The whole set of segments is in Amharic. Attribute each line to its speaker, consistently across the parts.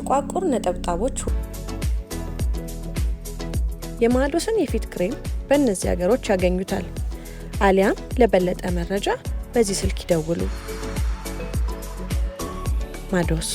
Speaker 1: ጥቋቁር ነጠብጣቦች የማዶስን የፊት ክሬም በእነዚህ ሀገሮች ያገኙታል። አሊያም ለበለጠ መረጃ በዚህ ስልክ ይደውሉ። ማዶስ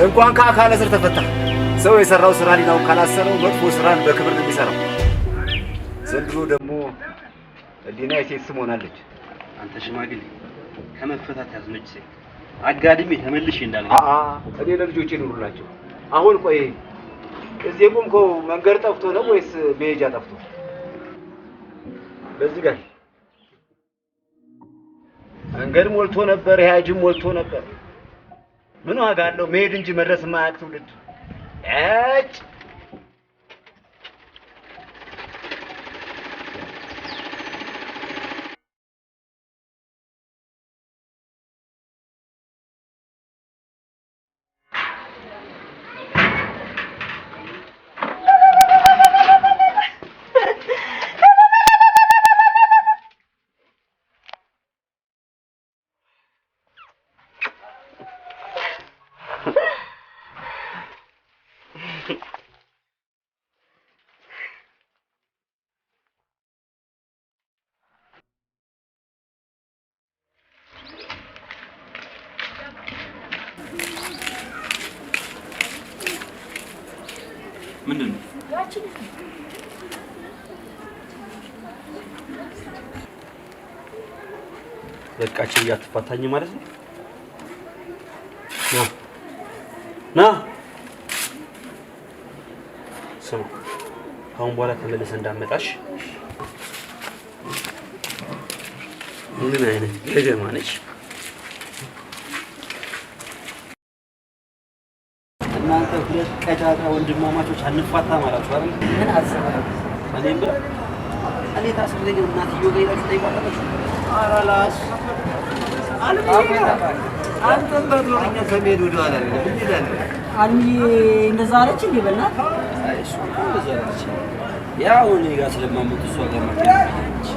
Speaker 2: እንኳን ከአካለ ስር ተፈታ ሰው የሰራው ስራ ሊናው ካላሰረው መጥፎ ስራን በክብር ነው የሚሰራው። ዘንድሮ ደግሞ ዲና የሴት ስም ሆናለች።
Speaker 3: አንተ ሽማግሌ ከመፈታት ያዝነች ሴት አጋድሜ ተመልሼ እንዳልገባ
Speaker 2: እኔ ለልጆቼ ኑሩላቸው። አሁን ቆይ እዚህ ቆምከው መንገድ ጠፍቶ ነው ወይስ መሄጃ ጠፍቶ? በዚህ ጋር መንገድ ሞልቶ ነበር፣ ያጅም ሞልቶ ነበር። ምን ዋጋ አለው መሄድ እንጂ መድረስ የማያውቅ ትውልድ። እጭ
Speaker 3: ምንድን ነው? በቃችን እያትፋታኝ ማለት ነው። ና ስማ፣ አሁን በኋላ ተመለሰ እንዳመጣሽ። ምን አይነት ገገማ ነች? እናንተ ሁለት ቀጫጫ ወንድማማቾች አንፋታም አላችሁ አይደል? ምን አሰበህ? እኔም ብላ እኔ ታስሬ ግን እናትዬው ጋር ሄዳችሁ ጠይቋታላችሁ? ኧረ ላስ አንተም በድሮኛ ከመሄድ ወደኋላ አይደለም እንሄዳለን።
Speaker 4: አንዬ እንደዛ አለች እንዴ? በእናትህ
Speaker 3: እሱ እንደዛ አለች። ያው እኔ ጋር ስለማመጡ እሷ ጋር መጣች።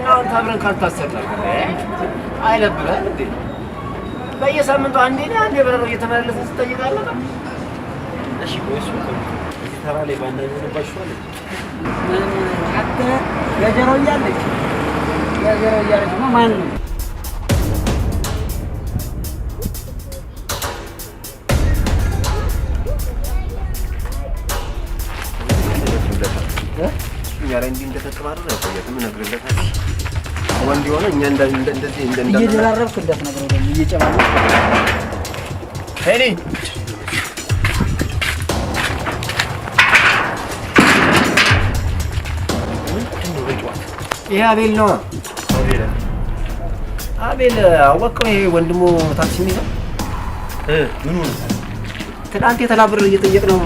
Speaker 2: አሁን አብረን ካልታሰብን አይለብህም እንዴ? በየሳምንቱ አንዴ በረሮ እየተመላለስን ስትጠይቃለህ።
Speaker 3: እሺ ወይስ እዚህ ተራ ላይ ባንዳ ይሆንባችኋል?
Speaker 4: ምን አተ ገጀራው እያለች ያገረው ያረጅ ማን ነው?
Speaker 3: ያለ እንዴ እንደተቀባረረ ያቆየም ነግረለታል። ወንድ የሆነ እኛ እንደዚህ
Speaker 4: እየደራረብክ እንዳትነግረው ደግሞ እየጨባለ
Speaker 3: ሄሊ ይሄ አቤል ነው። አቤል አወቀው። ይሄ ወንድሙ ታክሲ የሚይዘው ምን ሆነ? ትናንት የተላብር እየጠየቅ ነው።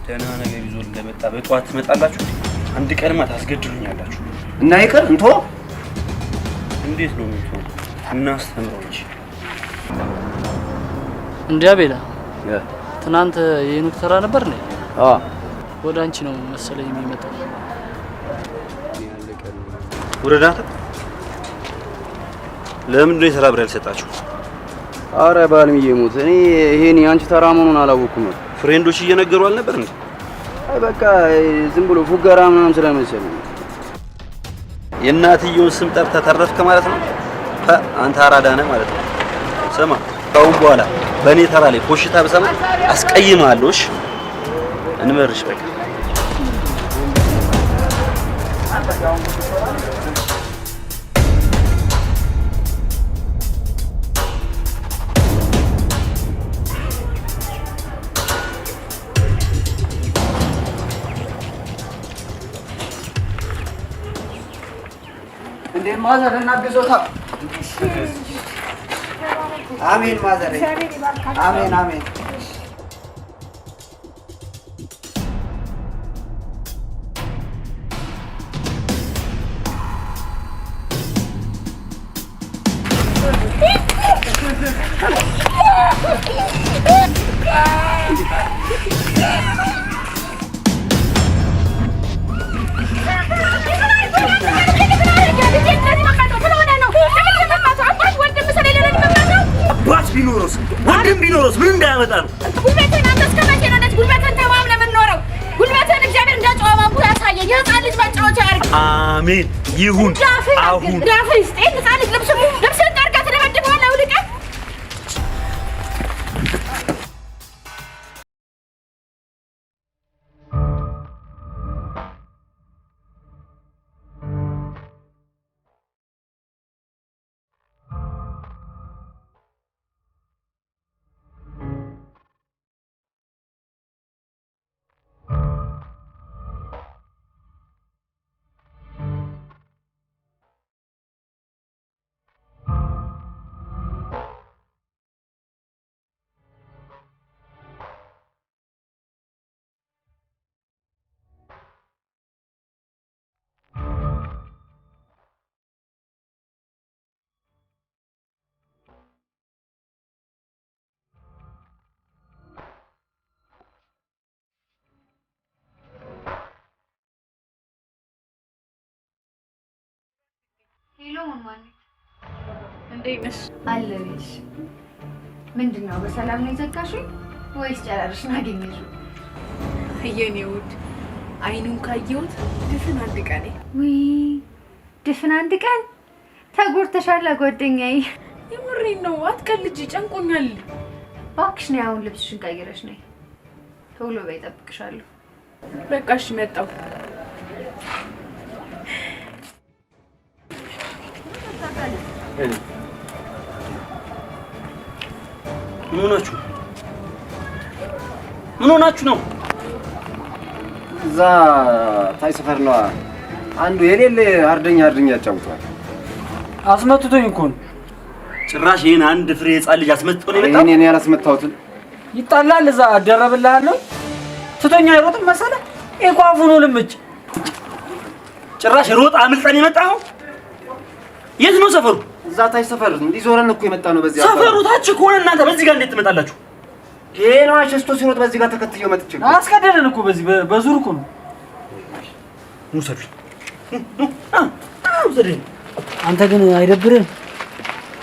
Speaker 3: ደህና ነገር ይዞ እንደመጣ በጠዋት ትመጣላችሁ። አንድ ቀንማ ታስገድሉኛላችሁ እና ይቅር እንቶ እንዴት ነው እንቶ እናስተምረው እንጂ
Speaker 5: እንዴ አቤላ ትናንት የኑክ ተራ ነበር ነኝ? ወደ አንቺ ነው መሰለኝ የሚመጣው።
Speaker 3: ወረዳታ ለምን ነው የተራብረ ያልሰጣችሁ?
Speaker 6: አረ ባልም ይሞት እኔ ይሄን ያንቺ ተራ መሆኑን አላወኩም።
Speaker 3: ፍሬንዶች እየነገሩ አልነበር እንዴ?
Speaker 6: አይ በቃ ዝም ብሎ ፉገራ ምናምን ስለመሰለኝ።
Speaker 3: የእናትየውን ስም ጠርተህ ተረፍከ ማለት ነው። አንተ አራዳ ነህ ማለት ነው። ስማ ካሁን በኋላ በእኔ ተራ ላይ ኮሽታ ብሰማ አስቀይምሃለሁ። እሺ እንመርሽ በቃ
Speaker 4: እንዴ ማዘር እናግዞታ። አሜን ማዘር አሜን አሜን።
Speaker 3: ቢኖርስ ወንድም ቢኖርስ ምን እንዳያመጣ ነው?
Speaker 7: ጉልበትን አንተ እስከመቼ ነው እንደዚህ ጉልበትን ተማምነህ የምንኖረው? ጉልበትን እግዚአብሔር እንዳጨዋማቡ ያሳየ የህፃን ልጅ መጫወቻ ያርግ።
Speaker 3: አሜን ይሁን። አሁን
Speaker 7: ዳፍህ ስጤን ህፃን ልጅ ልብስህን ጠርገህ ትደበድበዋለህ። ውልቀህ ሄሎ ማማኔ እንዴት ነሽ? አለሁልሽ። ምንድን ነው በሰላም ነው የዘጋሽው ወይስ ጨራርሽን አገኘሽው?
Speaker 8: የኔ ውድ አይኑን ካየሁት ድፍን አንድ ቀን።
Speaker 7: ውይ ድፍን አንድ ቀን ተጎድተሻል ጓደኛዬ።
Speaker 8: የምሬን ነው አትቀልጂ፣ ጨንቆኛል።
Speaker 7: እባክሽ ነይ አሁን ልብስሽን ቀይረሽ ነይ። ቶሎ በይ እጠብቅሻለሁ።
Speaker 8: በቃ እሺ መጣሁ።
Speaker 3: ምን ሆናችሁ ነው?
Speaker 2: እዛ ታይ ሰፈር ነው አንዱ የሌለ አርደኛ ያጫውቷል።
Speaker 4: አስመትቶኝ እኮ ነው።
Speaker 3: ጭራሽ ይሄን አንድ ፍሬ ህፃን ልጅ አስመትቶ ነው የመጣው።
Speaker 2: እኔ ያላስመታሁትን
Speaker 4: ይጣላል። እዛ አደረብልሃለሁ። ትቶኛ አይሮጥም መሰለህ? ኢኳፉ ነው ልምጭ።
Speaker 3: ጭራሽ ሮጥ አምልጠን የመጣው የት ነው ሰፈሩ?
Speaker 2: እዛ ታይ ሰፈር እንዲዞረን እኮ የመጣ ነው። በዚህ
Speaker 3: ሰፈሩ ታች ከሆነ እናንተ በዚህ ጋር እንዴት ትመጣላችሁ?
Speaker 2: ይሄ ነው አሸስቶ ሲሮጥ በዚህ ጋር ተከትየው መጥቼ
Speaker 4: አስቀደደን እኮ በዚህ በዙር እኮ ነው።
Speaker 3: ሙሰዱ ሙሰዱ።
Speaker 4: አንተ ግን አይደብርህም?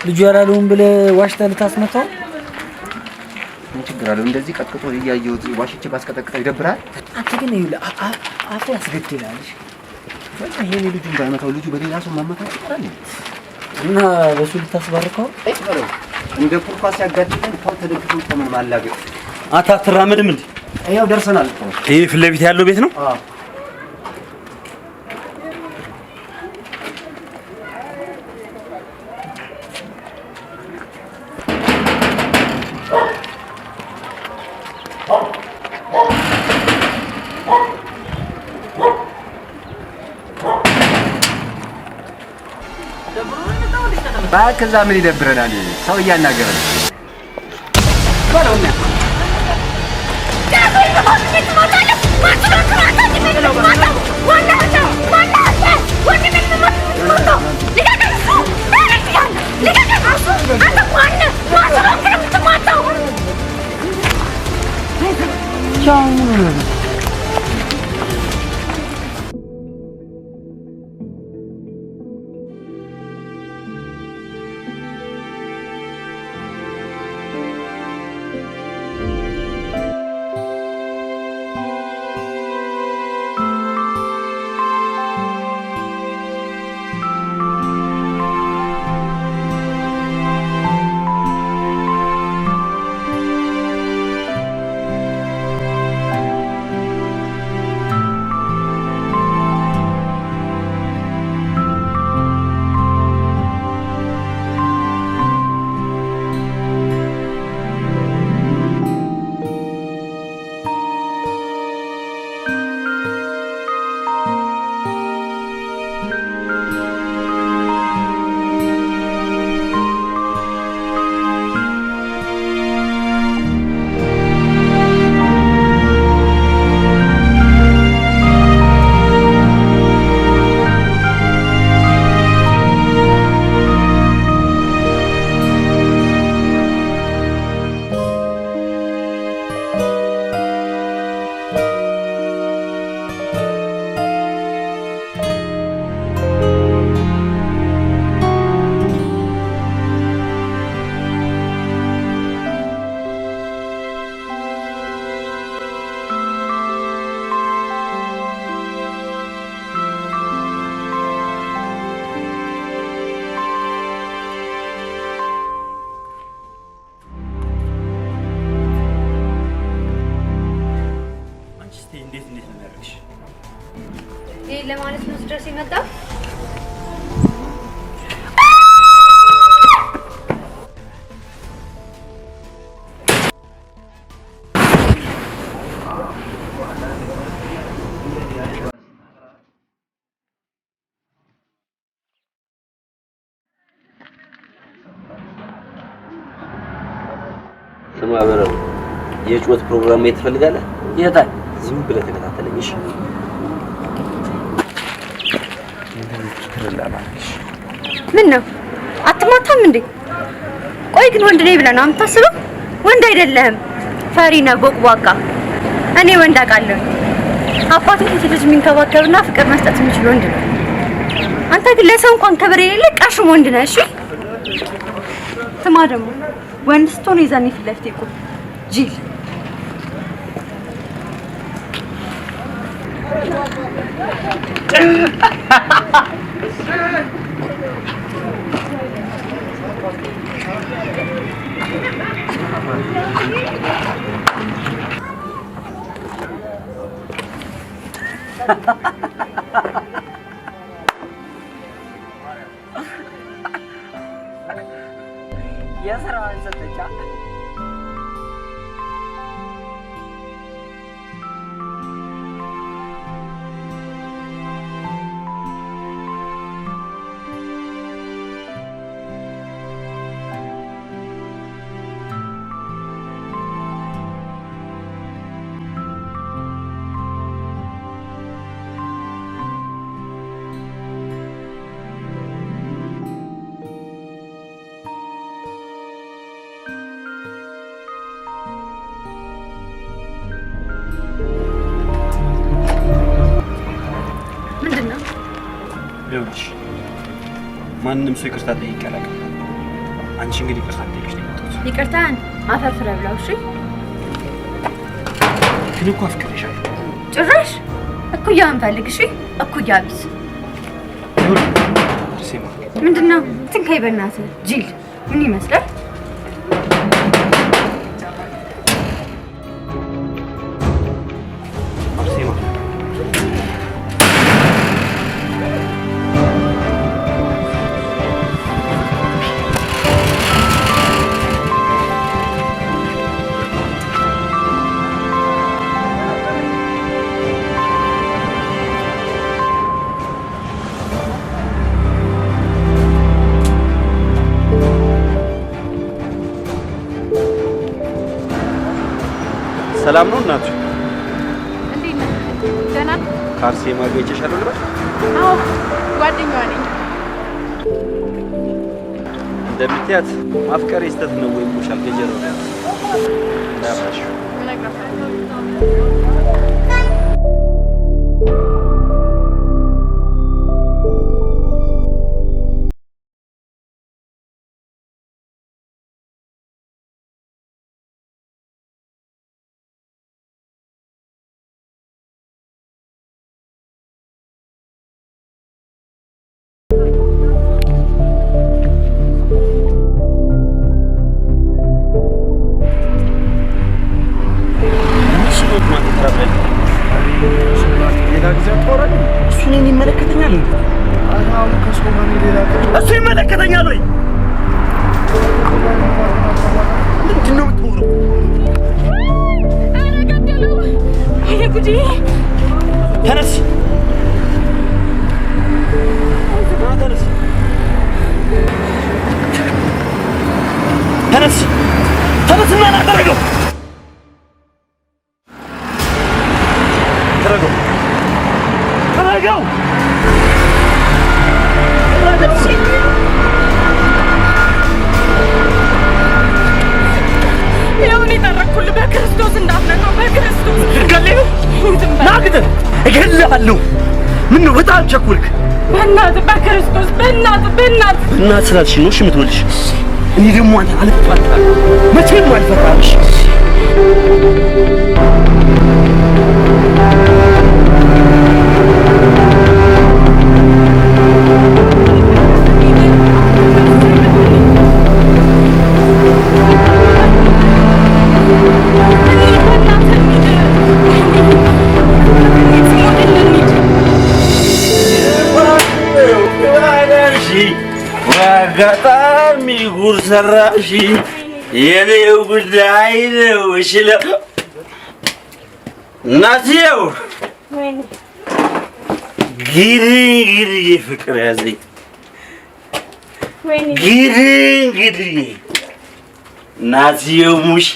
Speaker 4: ልጁ ያላለውን ብለህ ዋሽተህ ልታስመታው?
Speaker 2: ምን ችግር አለው? እንደዚህ ቀጥቅጦ እያየሁት ዋሽቼ ባስቀጠቅጠው ይደብራል?
Speaker 4: አንተ ግን ይኸውልህ አፍ ያስገድላል።
Speaker 2: በቃ ይሄኔ ልጁን ባይመታው ልጁ በሌላ ሰው ማመታት ይቀራል
Speaker 4: እና በሱ ልታስባርከው
Speaker 2: እንደ ቁርፋስ ያጋድለን ተው ተደግፎ ቆመን ማላገጥ
Speaker 3: አታራምድም እንዴ?
Speaker 2: ያው ደርሰናል እኮ
Speaker 3: ይሄ ፊት ለፊት ያለው ቤት ነው?
Speaker 2: አዎ ባከዛ ምን ይደብረናል? ሰው እያናገረ ነው።
Speaker 7: ለማለት ነው ድረስ የመጣው።
Speaker 3: ስማ በረው የጩኸት ፕሮግራም ማየት ትፈልጋለህ?
Speaker 4: የታል?
Speaker 3: ዝም ብለህ ተከታተለኝ እሺ?
Speaker 7: ምን ነው አትማታም እንዴ? ቆይ ግን ወንድ ነኝ ብለህ ነው የምታስበው? ወንድ አይደለህም፣ ፈሪ ነህ ቦቅቧቃ። እኔ ወንድ አውቃለሁ። አባቱ ልጅ የሚንከባከብና ፍቅር መስጠት የሚችል ወንድ ነው። አንተ ግን ለሰው እንኳን ክብር የሌለህ ቃሽም ወንድ ነህ። እሺ ስማ ደግሞ ወንድ ስትሆን የዛኔ ፊት ለፊት እኮ ጅል
Speaker 4: የስራዋን ሰጠቻ።
Speaker 3: ይኸውልሽ ማንንም ሰው ይቅርታ ጠይቅ ያላቀ አንቺ እንግዲህ ይቅርታ ጠይቅሽ ነው የመጣሁት።
Speaker 7: ይቅርታን አፈርፍረ ብለው እሺ
Speaker 3: ግን እኮ አፍቅሬሻለሁ።
Speaker 7: ጭራሽ እኩያን ፈልግ። እሺ እኩያ ቢስ ምንድነው? ትንካይ በእናትህ ጅል ምን ይመስላል?
Speaker 3: ሰላም ነው እናቱ?
Speaker 8: እንዴት ነህ? ደህና ነህ?
Speaker 3: ከአርሴማ ጋር ይጨሻለሁ ልበል?
Speaker 8: አዎ ጓደኛዋ ነኝ።
Speaker 3: እንደምትያት ማፍቀሬ ስተት ነው ወይ ሙሻል ገጀረው ነው ያባሽ
Speaker 8: ምን አግባባህ?
Speaker 3: እሱ ይመለከተኛል ወይ? ምንድን ነው የምትሆነው?
Speaker 8: ኧረ ገደለው! ወይኔ ጉዴ!
Speaker 3: ተነስ! ተነስ! ተነስ! ተነስና ና ተረገው! ተረገው! ተረገው!
Speaker 8: ይኸውልህ የጠረኩልህ በክርስቶስ እንዳትነካው በክርስቶስ
Speaker 3: ናግደህ እገልሃለሁ። ምነው በጣም ቸኩልክ?
Speaker 8: በእናትህ በክርስቶስ በእናትህ
Speaker 3: ስላልሽኝ ነው እሺ የምትወልሽ። እኔ ደግሞ አንተን አልፋታም፣ መቼም አልፈታም። አጋጣሚ ጉር ሰራሽ የኔው ጉዳይ ነው። እሽለ እናትየው ግድ ፍቅር ያዘኝ ግድ እናትየው ሙሽ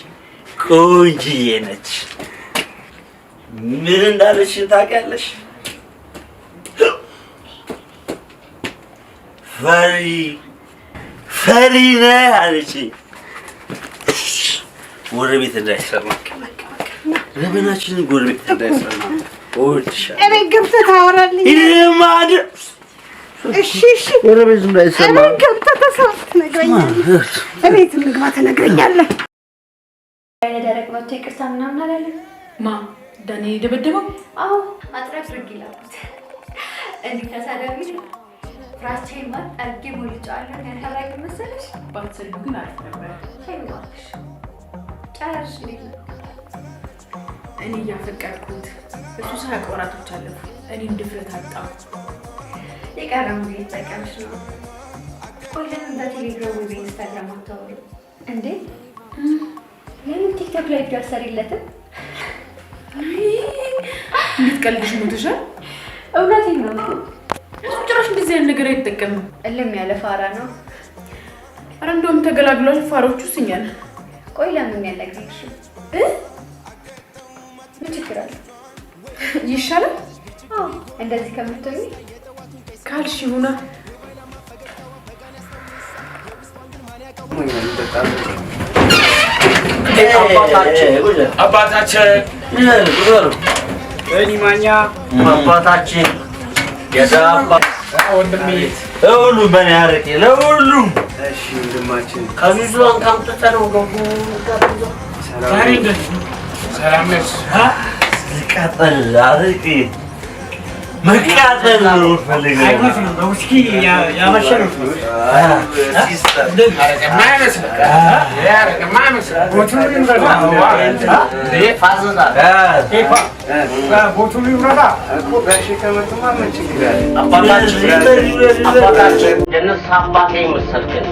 Speaker 3: ቆንጅዬ ነች። ምን እንዳለች ታውቂያለሽ? ፈሪ ነህ አለችኝ። ጎረቤት እንዳይሰማ ለምናችንን ጎረቤት እንዳይሰማ እወድሻለሁ።
Speaker 9: እቤት ገብተህ ታወራልኝ። እሺ
Speaker 3: ጎረቤት እንዳይሰማ
Speaker 9: እቤት ገብተህ ተሰብስብ ትነግረኛለህ። እቤት እንግባ ትነግረኛለህ።
Speaker 7: ደረቅ መጥቶ ይቅርታ ምናምን አላለም።
Speaker 8: ማ ዳኔ የደበደበው?
Speaker 7: አዎ አጥረግርግ ይላል። እንዲህ ተሳዳቢ ፍራቻዬን ማን አድርጌ ሞልጫለሁ። ያልተራቂ መሰለሽ?
Speaker 8: ባትሰልዱ ግን አሪፍ ነበር።
Speaker 7: ታይዋለሽ ጨርሽ ልኝ
Speaker 8: እኔ እያፈቀርኩት እሱ ሳያውቅ ወራቶች አለፉ። እኔም ድፍረት አጣሁ።
Speaker 7: የቀረሙ እየተጠቀምሽ ነው። ቆይ ለምን በቴሌግራም ወይ በኢንስታግራም አታወሪም እንዴ? ለምን ቲክቶክ ላይ ቪዲዮ አሰሪለትም?
Speaker 8: እንድትቀልድሽ ሞትሻል።
Speaker 7: እውነቴን ነው።
Speaker 8: ጭራሽ እንደዚህ አይነት ነገር አይጠቀምም።
Speaker 7: እልም ያለ ፋራ ነው።
Speaker 8: ኧረ እንደውም ተገላግሏል። ፋሮቹ እኛ ነን።
Speaker 7: ቆይ ለምን ያላገኝሽ? ምን ችግር አለ?
Speaker 8: ይሻላል።
Speaker 7: አዎ እንደዚህ ከምትሆኚ
Speaker 8: ካልሽ ይሁና።
Speaker 3: አባታችን እኔ ማኛ አባታችን የዳባ ወንድሜ ሁሉ በኔ አረቄ ለሁሉ እሺ ወንድማችን ከቢዙን ካምጥተነው ገቡ ሰላም ነሽ መቃጠል አረቂ መቃጠል ነው ፈልገው
Speaker 4: አይነት ነው በውስኪ ያመሸነው
Speaker 3: አባታችን ጀነስ አባቴ መሰልከን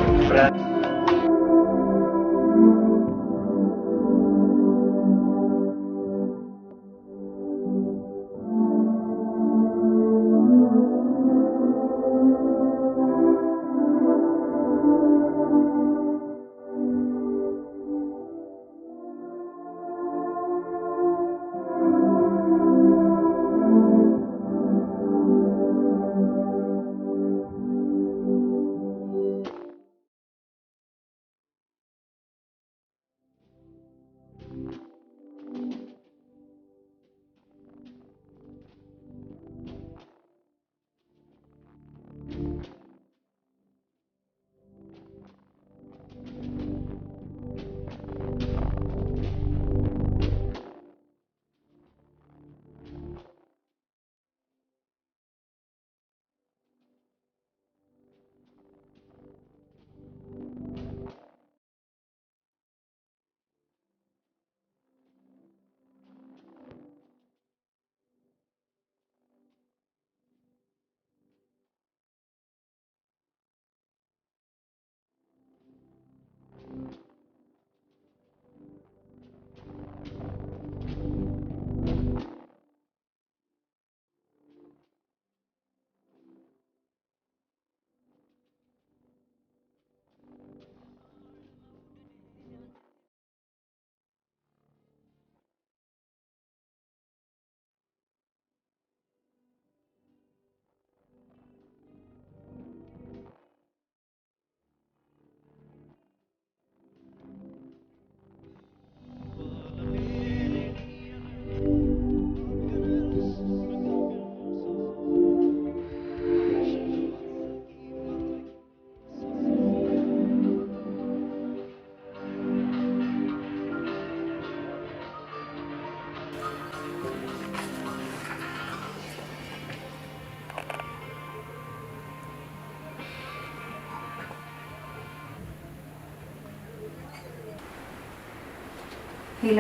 Speaker 7: ሄሎ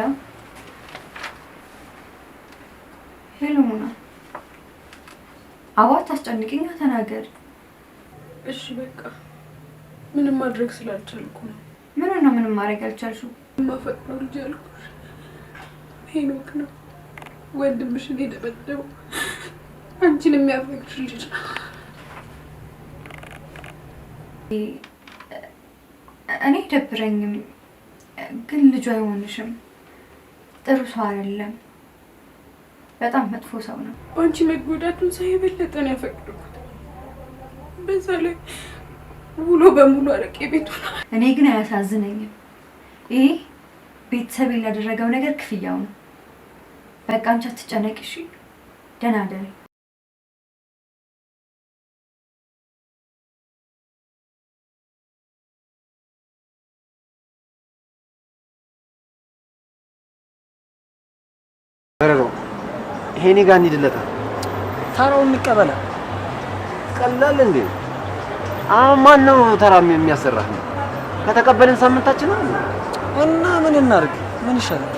Speaker 7: ሄሎ ሙና አዋት አስጨንቅኛ ተናገር
Speaker 8: እሺ በቃ ምንም ማድረግ ስላልቻልኩ ነው
Speaker 7: ምንም ማድረግ አልቻልሽው
Speaker 8: ማፈቅረው ልጅ አልኩሽ ሄኖክ ነው ወንድምሽን የደበደበው አንቺን የሚያፈቅርሽ ልጅ
Speaker 7: እኔ ደብረኝም ግን ልጅ አይሆንሽም ጥሩ ሰው አይደለም በጣም መጥፎ ሰው ነው
Speaker 8: አንቺ መጎዳቱን ሳይበለጠ ነው ያፈቅርኩት በዛ ላይ ውሎ በሙሉ አረቄ ቤቱ
Speaker 7: እኔ ግን አያሳዝነኝም ይሄ ቤተሰብ ያደረገው ነገር ክፍያው ነው በቃ አንቺ አትጨነቂ እሺ ደህና ደሪ
Speaker 3: አረሮ ይሄኔ ጋር እንሂድለታ
Speaker 4: ታራው እንቀበላ
Speaker 3: ቀላል እንዴ ማን ነው ተራም የሚያሰራህ ከተቀበልን ሳምንታችን ነው
Speaker 4: እና ምን እናርግ ምን ይሻላል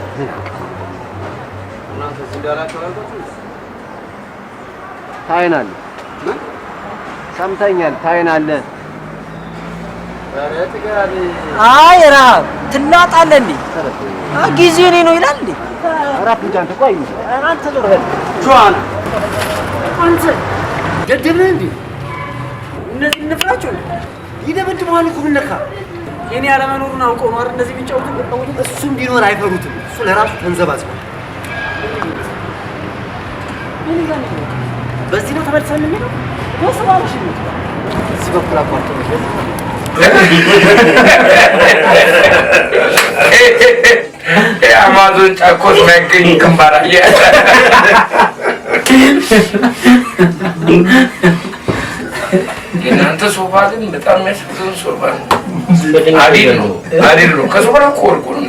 Speaker 3: እናንተ ዝንዳላችሁ አልኳችሁ ታይናል ሰምተኛል ታይናል አረ ትጋሪ
Speaker 4: አይ ረሃብ ትላጣለህ እንዴ ጊዜ እኔ ነው ይላል እንዴ
Speaker 3: አራፍ እንጃንተ ቆይ አንተ ዞር በል ጆአና አንተ ገደብነህ እንዴ እነዚህ ንፍራቸው ይደበድማሉ እኮ ምነካ የኔ ያለመኖሩን አውቀው ነው አይደል እንደዚህ የሚጫወቱት እሱም ቢኖር አይፈሩትም እሱ ለራሱ ተንዘባዝባ በዚህ ነው ተመልሰን የምንሄደው ወስባለሽ ነው እዚህ በኩል አቋርጦ
Speaker 10: የአማዞን ጫኮስ መገኝ ክንባራየ የእናንተ ሶፋ ግን በጣም የሚያሳዝን ሶፋ ነው። አዲል ነው ከሶፋ እኮ ወርቁ ነው።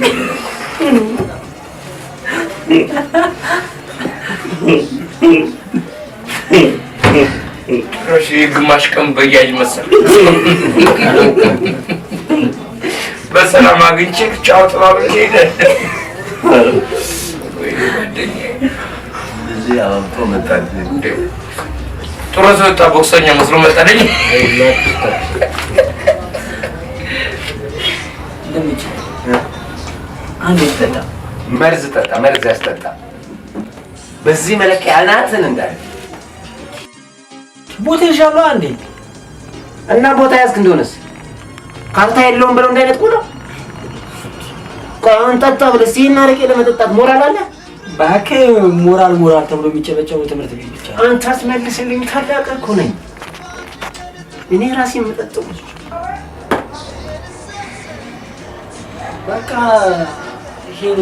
Speaker 10: እሺ ግማሽ ቀን በያጅ መሰል በሰላም አግኝቼ ቻው ተባብለን ሄደን
Speaker 3: እዚህ አውጥቶ መጣልኝ።
Speaker 10: ጥሩ ሰው ቦክሰኛ መስሎ መጣልኝ።
Speaker 3: አንዴ ጠጣ፣ መርዝ ጠጣ፣ መርዝ ያስጠጣ። በዚህ መለኪያ አናትን እንዳለ
Speaker 4: ቦታ ይሻለው አንዴ
Speaker 3: እና ቦታ ያዝክ እንደሆነስ ካርታ የለውም ብለው እንዳይነጥቁ ነው። ቆይ ጠጣ ብለህ ሲና አረቄ ለመጠጣት ሞራል አለ?
Speaker 4: እባክህ ሞራል ተብሎ የሚጨበጨበው ትምህርት ቤት ብቻ።
Speaker 3: አንተ አስመልስልኝ፣ ታላቅ እኮ ነኝ እኔ ራሴ የምጠጣው።
Speaker 4: በቃ ይሄኔ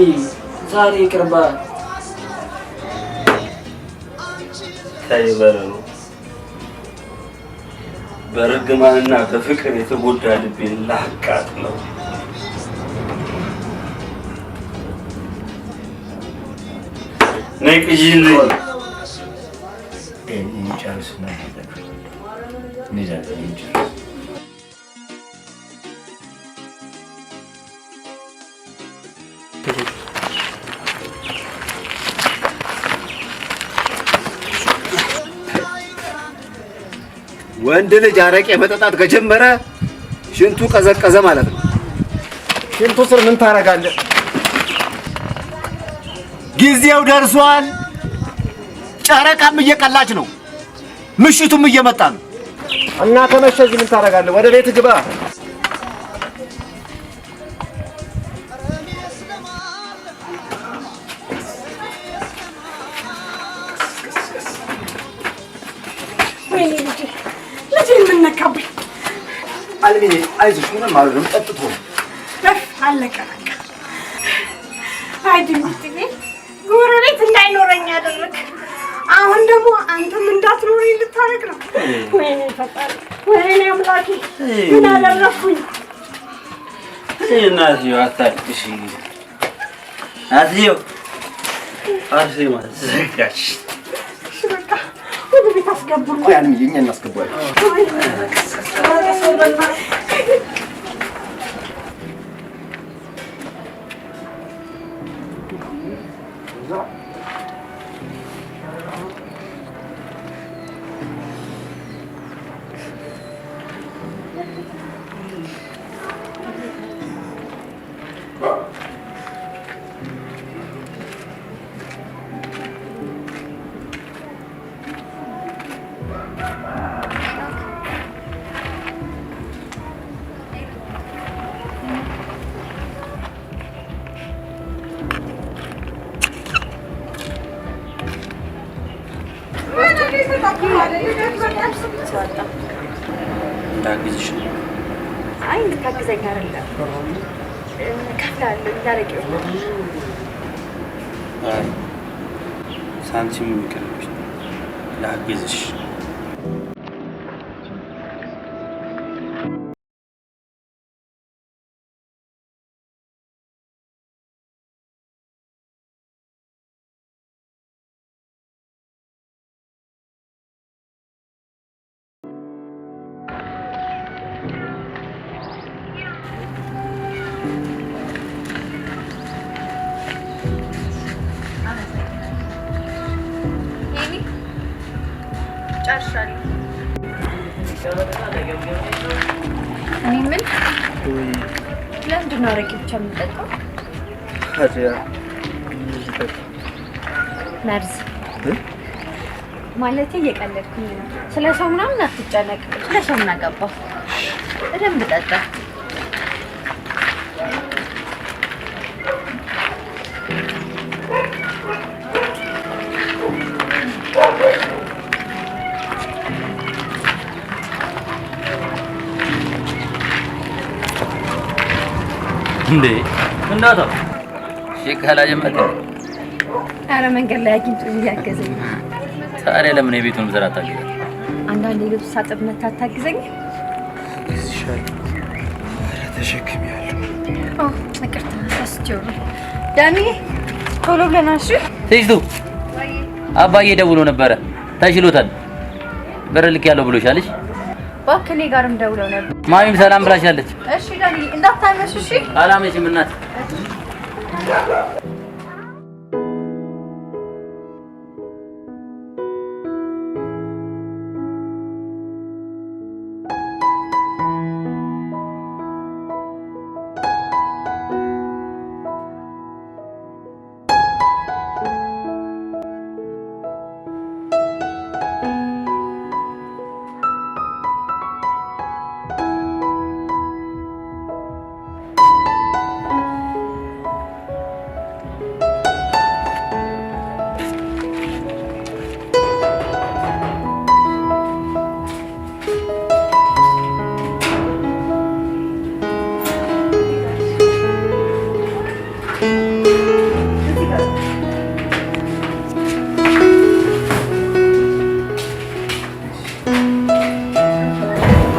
Speaker 4: ዛሬ ቅርባ
Speaker 11: ታይበረው በርግማንና በፍቅር የተጎዳ ልቤን ላቃጥ ነው። ነይ ቅጂልኝ።
Speaker 3: ጨርስና
Speaker 2: ወንድ ልጅ አረቄ መጠጣት ከጀመረ ሽንቱ ቀዘቀዘ ማለት ነው። ሽንቱ ስር ምን ታረጋለህ? ጊዜው ደርሷል። ጨረቃም እየቀላች ነው፣ ምሽቱም እየመጣ ነው እና ከመሸ እዚህ ምን ታረጋለህ? ወደ ቤት ግባ።
Speaker 9: ወይኔ ልጄ ምን ነካብኝ?
Speaker 2: አልሚኔ አይዞሽ፣ ምንም አይደለም፣ ጠጥቶ
Speaker 9: አለቀ በቃ። አይ ድምጥዬ ጎረቤት እንዳይኖረኝ ያደረግ። አሁን ደግሞ አንተም እንዳትኖረኝ ልታረግ ነው። ወይኔ ፈጣሪ፣ ወይኔ አምላኬ፣ ምን አደረኩኝ?
Speaker 11: እናትዬ አታልቅሽ። እናትዬ አርሴማ ዘጋሽ።
Speaker 9: እሺ በቃ ወደ ቤት አስገቡኝ።
Speaker 2: ቆይ አልሚዬ፣ እኛ እናስገባለን።
Speaker 11: እንዳግዝሽ ነው።
Speaker 7: አይ እንድታግዘኝ አይደለም እከፍላለሁ እንዳረቄው።
Speaker 11: አይ ሳንቲም ይቅርብሽ፣ ላግዝሽ።
Speaker 7: ጨርሻለሁ። እኔ ምን ለምንድን ነው አረቄ ብቻ የምጠጣው? መርዝ ማለቴ እየቀለድኩኝ ነው። ስለ ሰው ምናምን አትጨነቅ። ስለ ሰው ምን አገባህ? በደንብ ጠጣ።
Speaker 11: እንዴ እናታ ሼካላ ጀመረ።
Speaker 7: ኧረ መንገድ ላይ አግኝቶኝ እያገዘኝ።
Speaker 11: ታዲያ ለምን የቤቱን ብዛት አታግዘኝ?
Speaker 7: አንዳንዴ ልብስ ሳጥብ መታ አታግዘኝ?
Speaker 11: እግዝሻለሁ። ኧረ ተሸክሜያለሁ።
Speaker 7: ይቅርታ ረስቼው ነው። ዳኒ ቶሎ ብለና እሺ።
Speaker 11: ትይዙ
Speaker 12: አባዬ ደውሎ ነበረ ተሽሎታል በር ልክ ያለው ብሎሻልሽ
Speaker 7: እባክህ እኔ ጋርም ደውለው ነበር
Speaker 12: ማሚም ሰላም ብላሻለች
Speaker 7: እሺ ዳኒ እንዳታመሽ እሺ
Speaker 12: አላመሽም እናት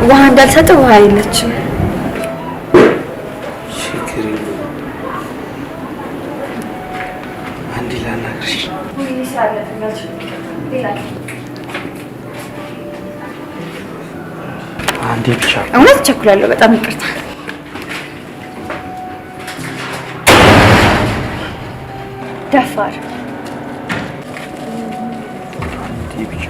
Speaker 7: ውሃ እንዳልሰጠው ውሃ አይመችም
Speaker 3: ችግር የለውም አንዴ ላናግርሽ አንዴ ብቻ
Speaker 7: እውነት ቸኩላለሁ በጣም ይቅርታ ደፋር
Speaker 3: አንዴ ብቻ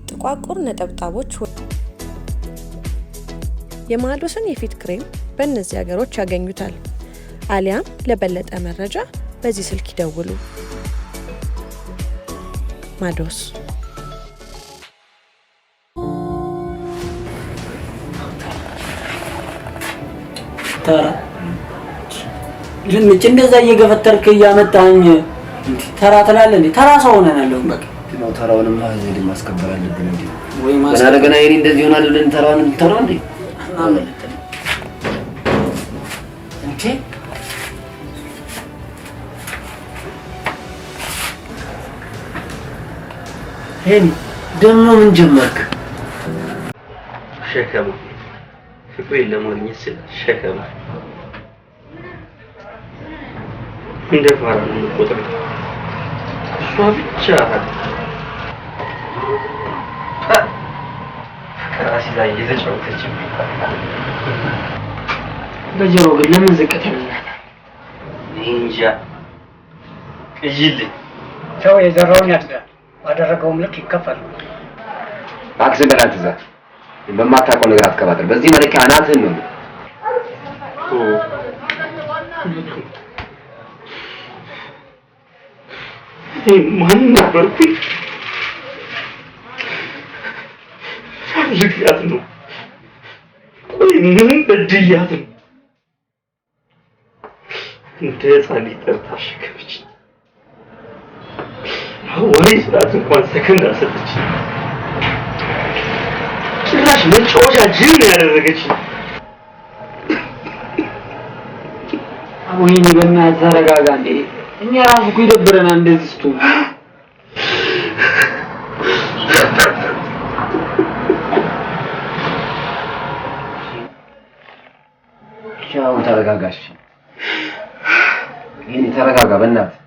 Speaker 1: ጥቋቁር ነጠብጣቦች የማዶስን የፊት ክሬም በእነዚህ ሀገሮች ያገኙታል። አሊያም ለበለጠ መረጃ በዚህ ስልክ ይደውሉ። ማዶስ
Speaker 4: ተራ ልምጭ እንደዛ እየገፈተርክ እያመጣኝ ተራ ትላለህ እንዴ? ተራ ሰው ሆነናል በቃ
Speaker 3: ነው ተራውንም ማዘል ማስከበር አለብን እንዴ ወይ ማስከበር ገና ይሄን እንደዚህ ሆናል ብለን ተራውን እንተራው እንዴ
Speaker 4: እንዴ
Speaker 3: ሄኒ ደግሞ ምን ጀመርክ
Speaker 11: ሸከም ፍቅሬ ለማግኘት ስል ሸከም እንደ ፋራ ነው የምቆጥረው እሷ ብቻ ራሲ ላይ እየተጫወተች
Speaker 4: በጆሮ ግን ለምን ዝቅት ይላል
Speaker 11: እንጃ እይልኝ
Speaker 4: ሰው የዘራውን ያጭዳል ባደረገውም ልክ ይከፈል
Speaker 2: አክሰን በላንተዛ በማታውቀው ነገር አትቀባጥር በዚህ መለኪያ አናትህን ነው
Speaker 11: ማን ነበርኩ ፈልጊያት ነው ቆይ ምን በድያት ነው እንደ ህፃን ጠርታ አሸከመች ወሬ ስላት እንኳን ሰከንድ አልሰጠች ጭራሽ መጫወቻ ጅል ነው ያደረገች
Speaker 4: አሁን ይሄን በእናትህ ተረጋጋ እንዴ እኛ ራሱ እኮ ይደብረናል እንደዚህ ስትሆን
Speaker 2: ቻው ተረጋጋሽ ይሄን ተረጋጋ በእናትህ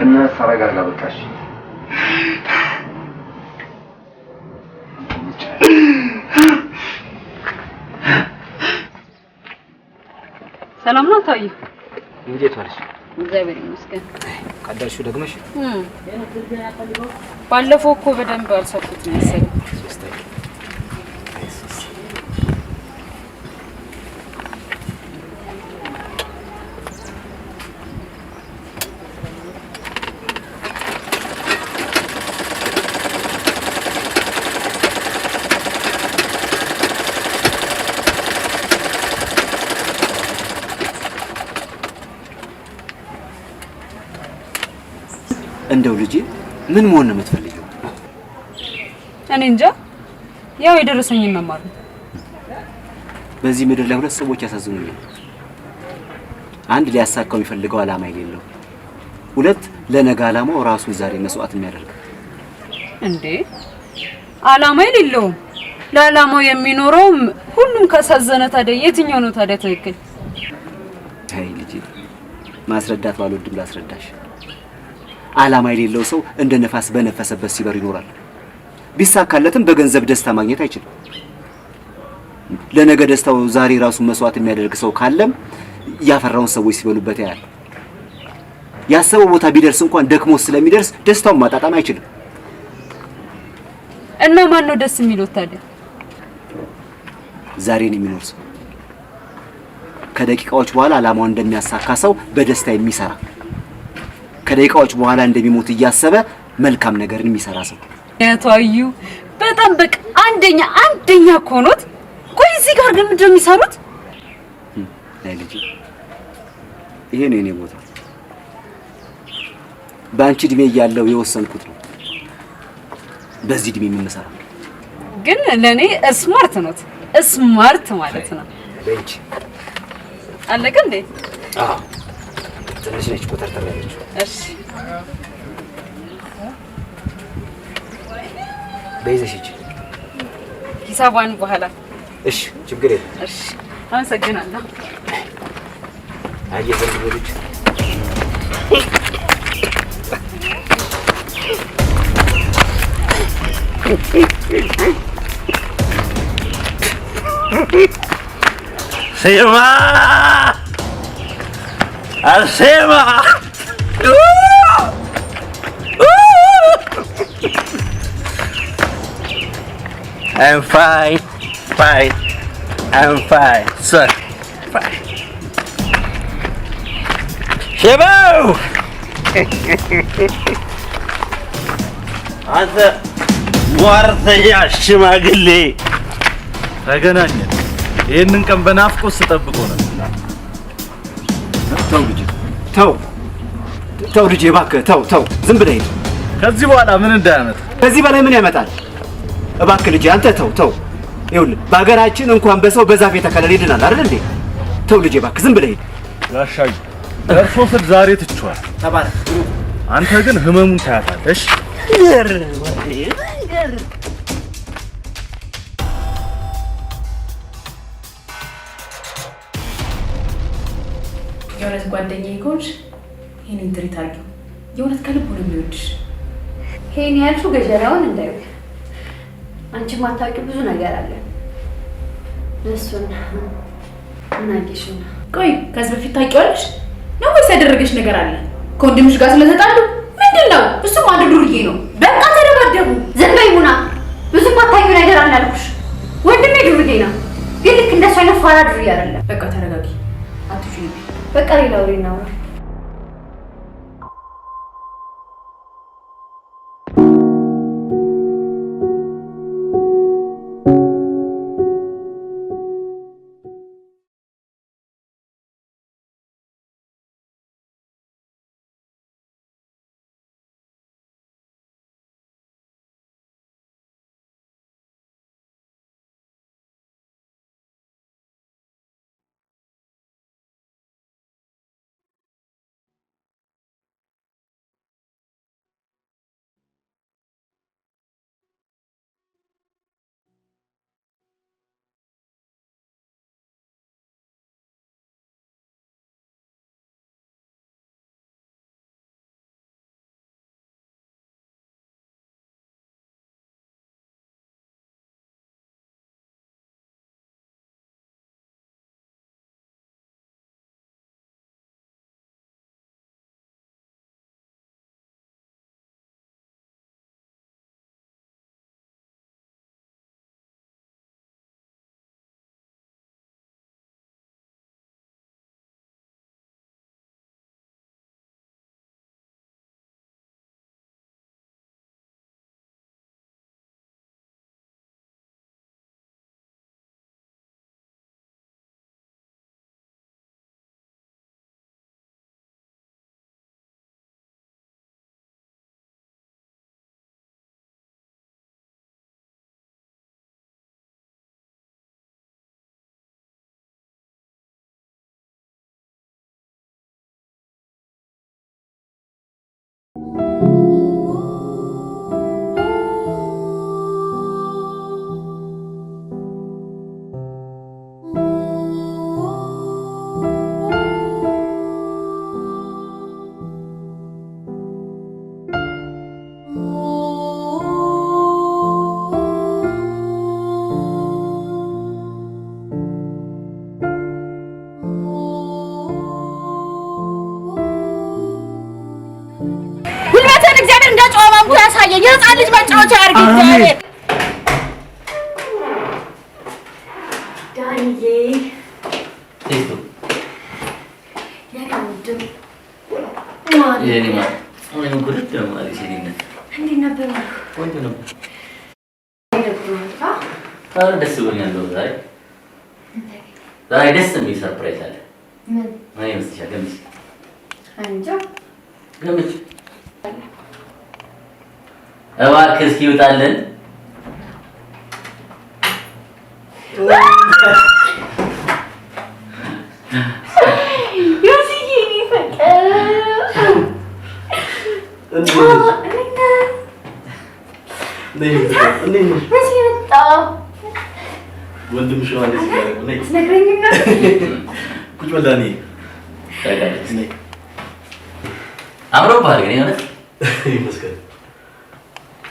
Speaker 2: እና ተረጋጋ በቃሽ
Speaker 8: ሰላም ነው ታዩ
Speaker 3: እንዴት ዋልሽ
Speaker 8: እግዚአብሔር ይመስገን
Speaker 3: ካዳሹ ደግመሽ
Speaker 8: ባለፈው እኮ በደንብ አልሰጡት መሰለኝ
Speaker 2: እንደው ልጄ ምን መሆን ነው የምትፈልጊው?
Speaker 8: እኔ እንጃ፣ ያው የደረሰኝ መማር ነው።
Speaker 2: በዚህ ምድር ላይ ሁለት ሰዎች ያሳዝኑኛል። አንድ ሊያሳካው የሚፈልገው ዓላማ የሌለው፣ ሁለት ለነገ ዓላማው ራሱን ዛሬ መስዋዕት የሚያደርግ።
Speaker 8: እንዴ ዓላማ የሌለውም ለዓላማው የሚኖረውም ሁሉም ካሳዘነ ታዲያ የትኛው ነው ታዲያ ትክክል?
Speaker 2: አይ ልጄ ማስረዳት ባልወድም ላስረዳሽ። ዓላማ የሌለው ሰው እንደ ነፋስ በነፈሰበት ሲበር ይኖራል። ቢሳካለትም በገንዘብ ደስታ ማግኘት አይችልም። ለነገ ደስታው ዛሬ ራሱን መስዋዕት የሚያደርግ ሰው ካለም ያፈራውን ሰዎች ሲበሉበት ያያል። ያሰበው ቦታ ቢደርስ እንኳን ደክሞ ስለሚደርስ ደስታውን ማጣጣም አይችልም።
Speaker 8: እና ማን ነው ደስ የሚለው ታዲያ?
Speaker 2: ዛሬን የሚኖር ሰው፣ ከደቂቃዎች በኋላ ዓላማውን እንደሚያሳካ ሰው በደስታ የሚሰራ፣ ከደቂቃዎች በኋላ እንደሚሞት እያሰበ መልካም ነገርን የሚሰራ ሰው።
Speaker 8: ያቷዩ በጣም በቃ አንደኛ ኮኖት። ቆይ እዚህ ጋር ግን ምንድነው የሚሰሩት?
Speaker 2: አይ ልጅ ይሄ ነው የኔ ቦታ። በአንቺ እድሜ እያለሁ የወሰንኩት ነው በዚህ እድሜ የምንሰራው።
Speaker 8: ግን ለኔ ስማርት ነው። ስማርት ማለት ነው።
Speaker 2: እቺ
Speaker 8: አለቀ እንዴ?
Speaker 2: አዎ ትንሽ ነች ቁጥር ተበለች።
Speaker 8: እሺ
Speaker 2: በይዘሽ እቺ
Speaker 8: ሂሳቧን በኋላ።
Speaker 2: እሺ ችግር የለም።
Speaker 8: እሺ አመሰግናለሁ።
Speaker 2: አየህ ልጅ
Speaker 11: Sema! Arsema! I'm fine. I'm fine, sir. Fine. Shebo! አንተ ሟርተኛ ሽማግሌ
Speaker 13: ተገናኘን። ይሄንን ቀን በናፍቆት ስጠብቆ ነው።
Speaker 2: ተው ልጄ እባክህ ተው፣ ዝም ብለህ ሂድ።
Speaker 13: ከዚህ በኋላ ምን እንዳያመጣ።
Speaker 2: ከዚህ በላይ ምን ያመጣል? እባክህ ልጄ አንተ ተው። ይኸውልህ በሀገራችን እንኳን በሰው በዛፍ የተከለለ ይድናል አይደል እንዴ? ተው ልጄ እባክህ ዝም ብለህ ሂድ።
Speaker 13: ጋሻዬ ደርሶ ስል ዛሬ ትችዋል።
Speaker 2: ተባረክ።
Speaker 13: አንተ ግን ህመሙን ታያታለህ። እሺ
Speaker 14: የእውነት ጓደኛዬ ከሆንሽ ይሄንን ትሪት አድርጊው። የእውነት ከልቡ ነው የሚወድሽ።
Speaker 7: ይሄን ያልሽው ገጀራውን እንዳይው አንቺ ማታውቂው ብዙ ነገር አለ። እሱን ምን አየሽ?
Speaker 14: ቆይ ከዚህ በፊት ታውቂዋለሽ ነው ወይስ ያደረገሽ ነገር አለ? ከወንድምሽ ጋር ስለተጣሉ ምንድን ነው? እሱም አንድ ዱርዬ ነው።
Speaker 7: በቃ ተደባደቡ። ዝም በይ ሙና። ብዙ ማታውቂው ነገር አለ አልኩሽ። ወንድሜ ዱርዬ ነው፣ ግን ልክ እንደሱ አይነት ፋራ ዱርዬ አይደለም።
Speaker 14: በቃ ተረጋጊ፣ አትጩሂ።
Speaker 7: በቃ ሌላ ወሬ እናውራ።
Speaker 9: ያሳየኝ የህፃን ልጅ መጫወቻ ያርግ እግዚአብሔር። ዳንዬ
Speaker 12: ቴስቱ
Speaker 9: የኔ ወንድም
Speaker 12: የኔ ማለት አሁን ጉድ ነው ማለት ሲኒነት
Speaker 9: እንዴት ነበር?
Speaker 12: ቆንጆ ነበር። አረ ደስ ብሎኛል ዛሬ ዛሬ ደስ የሚል ሰርፕራይዝ አለ።
Speaker 9: ምን?
Speaker 12: አይ መስሻ ገምሽ
Speaker 9: አንጃ
Speaker 12: ገምሽ እባክህ እስኪ ይውጣልን።
Speaker 13: ወንድምሽ ነው አንዴ
Speaker 9: ነግረኝና
Speaker 13: ቁጭ በል ዳኒ።
Speaker 12: አምሮብሃል ግን የእውነት
Speaker 13: ይመስገን።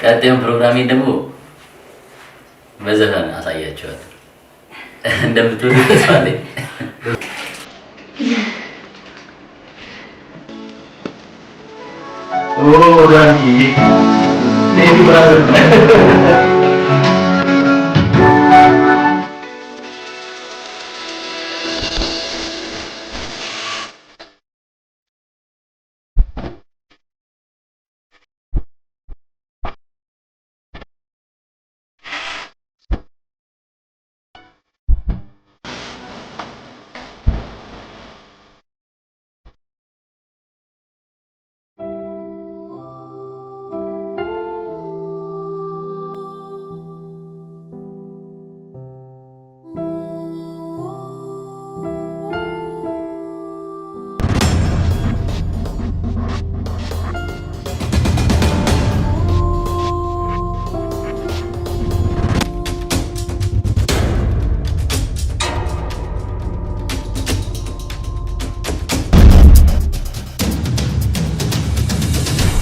Speaker 12: ቀጣዩን ፕሮግራሜን ደግሞ በዘፈን አሳያቸዋለሁ። እንደምትወዱ ተስፋ አለኝ።
Speaker 13: ኦ ዳኒ ኔዲ ብራዘር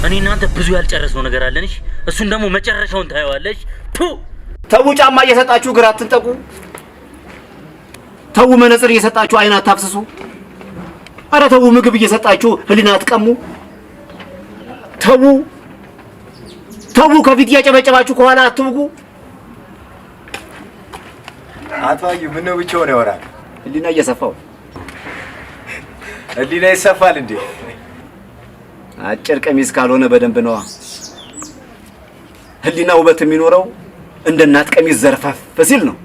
Speaker 12: እኔ እናንተ ብዙ ያልጨረስነው ነገር አለንሽ። እሱን ደግሞ መጨረሻውን ታየዋለሽ።
Speaker 2: ተው ጫማ እየሰጣችሁ ግራ አትንጠቁ። ተው መነጽር እየሰጣችሁ አይን አታፍስሱ። አረ ተው ምግብ እየሰጣችሁ ህሊና አትቀሙ። ተው ከፊት እያጨበጨባችሁ ከኋላ አትውጉ።
Speaker 15: አቷዩ ምን ነው ብቻውን ያወራል?
Speaker 2: ህሊና እየሰፋው
Speaker 15: ህሊና ይሰፋል እንዴ?
Speaker 2: አጭር ቀሚስ ካልሆነ በደንብ ነዋ። ህሊና ውበት የሚኖረው እንደ እናት ቀሚስ ዘርፈፍ ሲል ነው።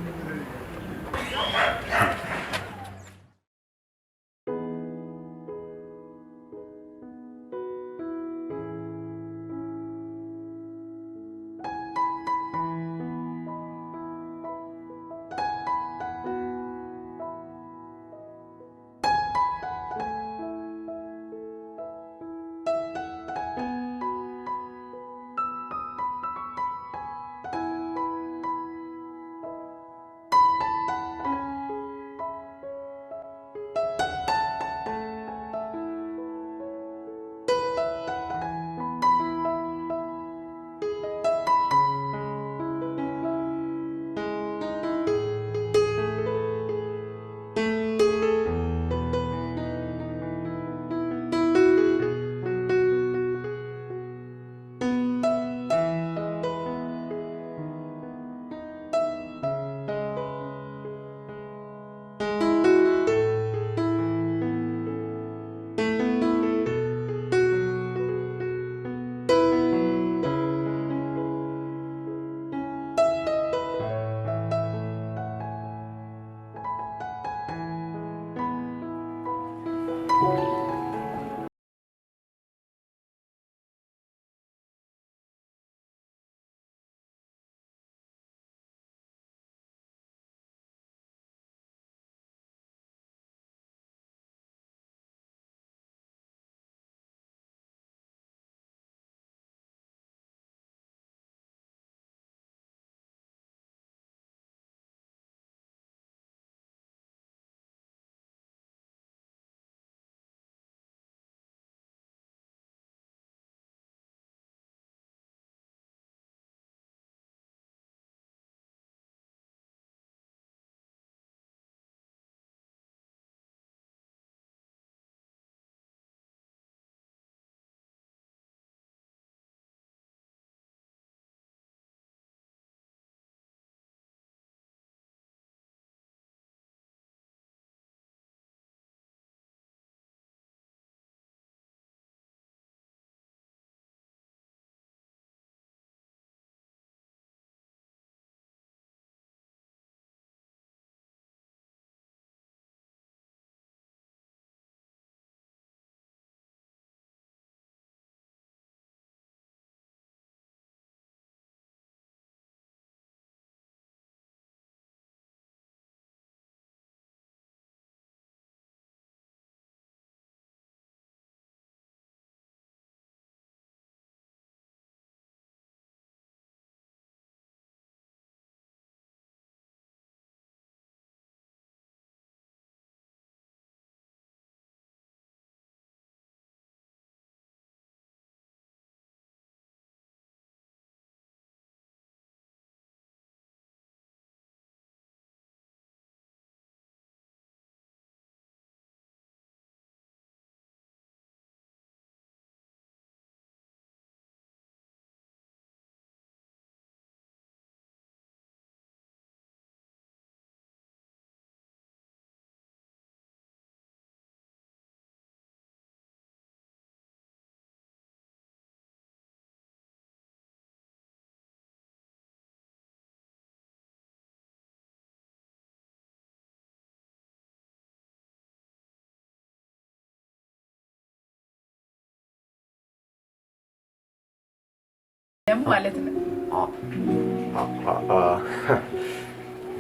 Speaker 14: የለም ማለት ነው።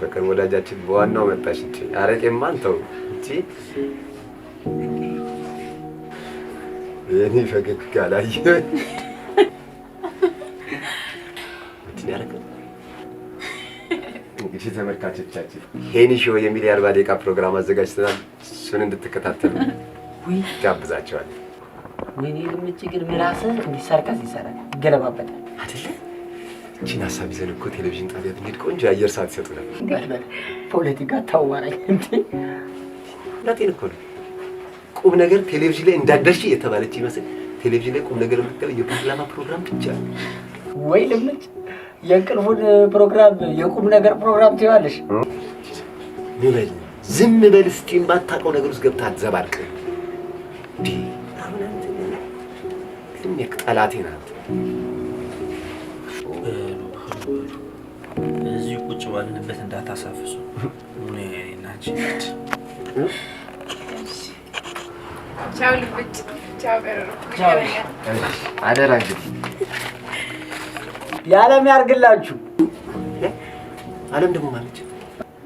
Speaker 15: በቀን ወዳጃችን በዋናው መጣሽ እንጂ አረቄማ አንተው እንጂ የኔ ፈገግ አላየ እንዴ ያረከ እንግዲህ ተመልካቾቻችን ሄኒ ሾው የሚል የ40 ደቂቃ ፕሮግራም አዘጋጅተናል። እሱን እንድትከታተሉ ጋብዛቸዋለሁ።
Speaker 4: ወይኔ ልምጭ ግን ምላስህ እንዲሰርቀስ ይሰራል ይገለባበጣል
Speaker 15: አይደለ? እቺን ሀሳብ ይዘን እኮ ቴሌቪዥን ጣቢያ ብንሄድ ቆንጆ አየር ሰዓት ይሰጡናል።
Speaker 4: በል ፖለቲካ ታዋራኝ እንዴ?
Speaker 15: እንዳቴን እኮ ነው ቁም ነገር ቴሌቪዥን ላይ እንዳደርሽ የተባለች ይመስል ቴሌቪዥን ላይ ቁም ነገር የምትቀበል የፓርላማ ፕሮግራም ብቻ
Speaker 4: ወይ ልምጭ የእንቅልፉን ፕሮግራም የቁም ነገር ፕሮግራም ትይዋለሽ።
Speaker 15: ንበል ዝም በል እስቲ የማታውቀው ነገር ውስጥ ገብተህ አትዘባርቅ። እንዴ አሁን አንተ ልምቅ ጠላቴ ናት።
Speaker 13: እዚህ ቁጭ ባልንበት እንዳታሳፍሱ። እኔ ናች
Speaker 14: ቻው ልብጭ ቻው ቀረሩ
Speaker 15: ቻው አደራ እንግዲህ
Speaker 4: ያለም ያርግላችሁ።
Speaker 15: ዓለም ደግሞ ማለት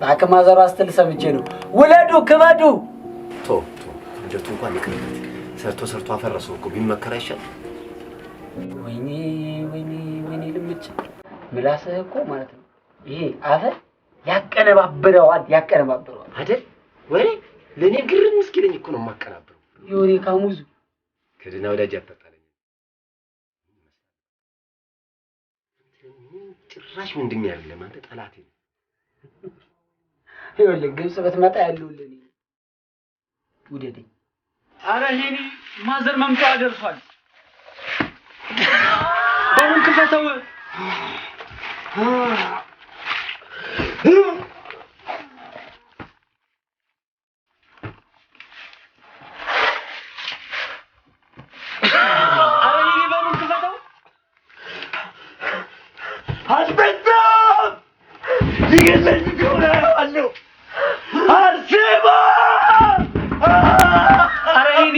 Speaker 4: በአቅማ ዘሯ ስትል ሰምቼ ነው። ውለዱ ክበዱ።
Speaker 15: ቶ እንደቱ እንኳን ይቅርበት ሰርቶ አፈረሰው እኮ ቢመከር አይሻል?
Speaker 4: ወይኔ ልምጭ ምላስህ እኮ ማለት ነው ይሄ አፈር ያቀነባብረዋል አይደል? ወይ ለኔ ግርም እስኪለኝ እኮ ነው የማቀናብረው። ዮሪ ካሙዙ
Speaker 15: ከድና ወዳጅ አጣጣለኝ ጭራሽ ምንድን ነው ያለ ማለት ጠላቴ ነው።
Speaker 4: ይኸውልህ ግብጽ ብትመጣ ያለውልኝ ውደደኝ።
Speaker 5: አረ ሄኒ ማዘር መምጫዋ ደርሷል። በሩን ክፈተው።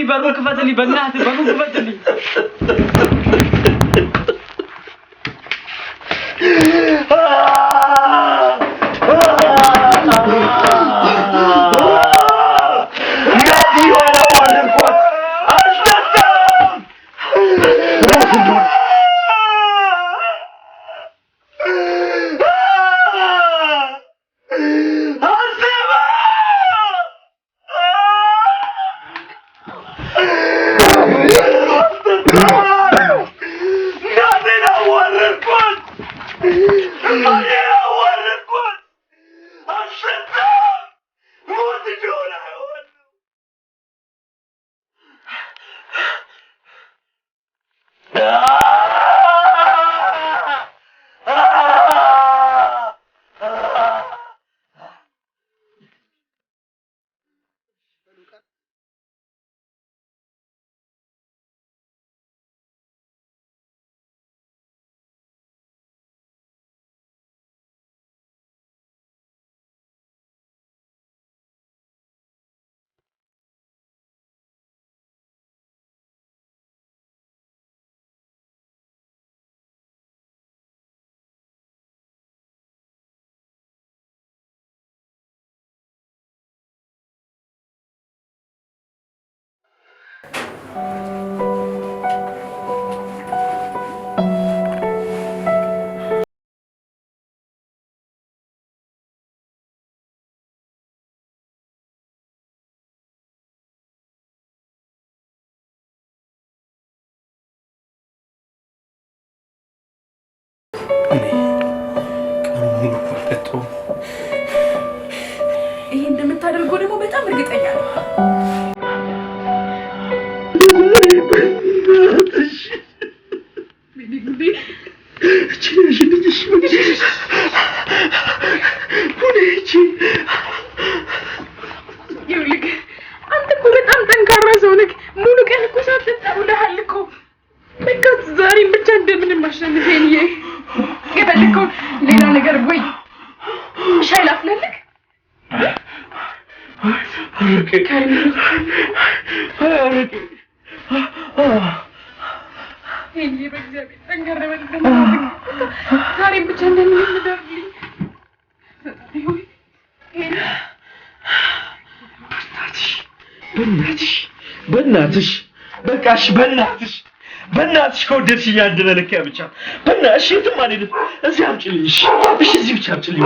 Speaker 5: በሩን ክፈትልኝ፣ በእናትህ በሩን ክፈትልኝ።
Speaker 14: ይሄ እንደምታደርገው ደግሞ በጣም እርግጠኛ ነኝ። ይኸውልህ አንተ እኮ በጣም ጠንካራ ሰው ነህ። ሙሉ ቀን እኮ ሳትጠጣ ውለሃል እኮ። በቃ ዛሬም ብቻ እንደምንም አሸንፈኝ። የፈለከው ሌላ ነገር ወይ ሻይ ላፍላለህ? ሄሊ በእግዚአብሔር ጠንከር በል ዛሬ ብቻ እንደምን ልደርልኝ
Speaker 11: በእናትሽ በቃሽ በእናትሽ ከወደድሽኝ አንድ መለኪያ ብቻ በእናትሽ የትም አልሄድም እዚህ አምጪልኝ እሺ እዚህ ብቻ አምጪልኝ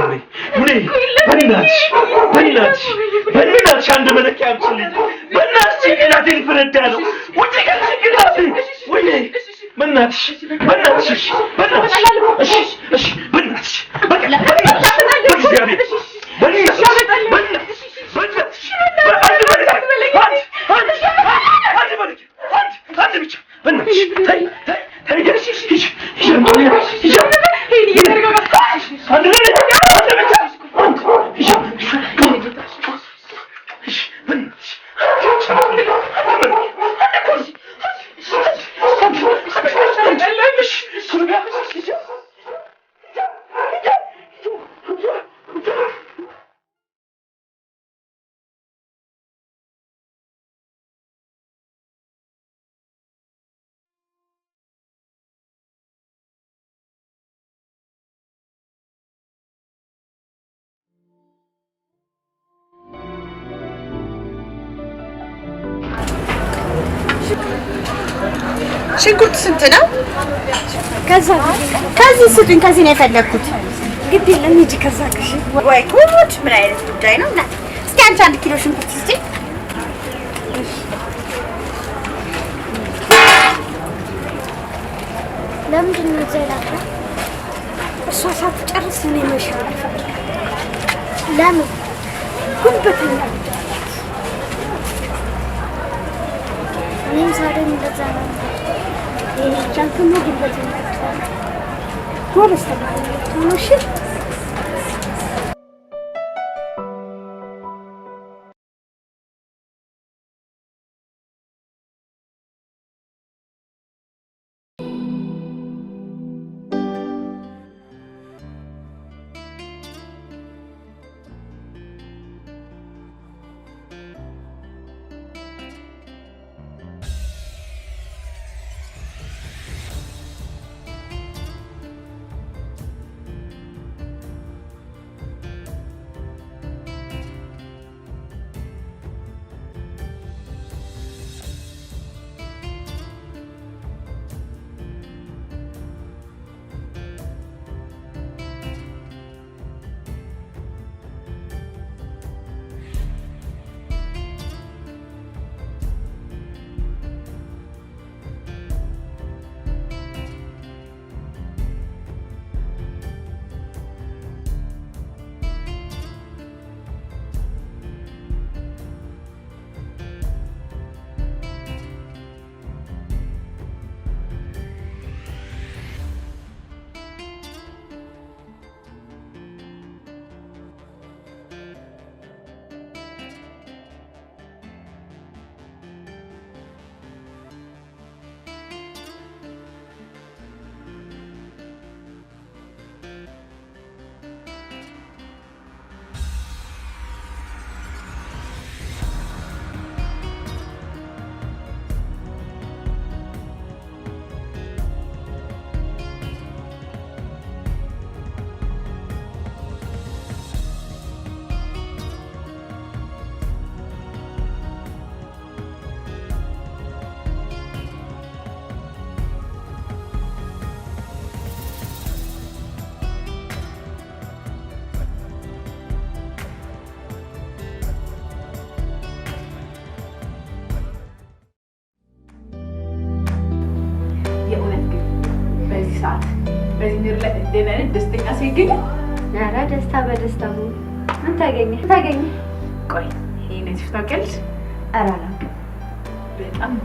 Speaker 11: በእናትሽ አንድ መለኪያ አምጪልኝ በእናትሽ ጭንቅላቴ ሊፈነዳ ነው ውጪ ከጭንቅላቴ ወይኔ በእናትሽ
Speaker 9: ሽንኩርት ስንት ነው? ከዚህ ስጡኝ። ከዚህ ነው የፈለኩት። ግድ የለም ሂጂ ከዛ ከሽ ወይ ጉድ! ምን አይነት ጉዳይ ነው? እና እስኪ አንቺ 1 ኪሎ ሽንኩርት ስጪኝ። ለምንድን ነው ዘላታ? እሷ ሳትጨርስ እኔ መሻል ለምን? ጉልበተኛ እኔም ዛሬ እንደዛ ነው። ይሄ ቻንቱ ነው ጉልበተኛ ጎበዝ ተማሪ ነው። እሺ
Speaker 14: በዚህ ላይ እንደነን ደስተኛ ሲገኝ
Speaker 7: ኧረ ደስታ በደስታ ነው። ምን ታገኘ?
Speaker 14: ቆይ ይሄ ነዚህ ታውቂያለሽ?
Speaker 7: ኧረ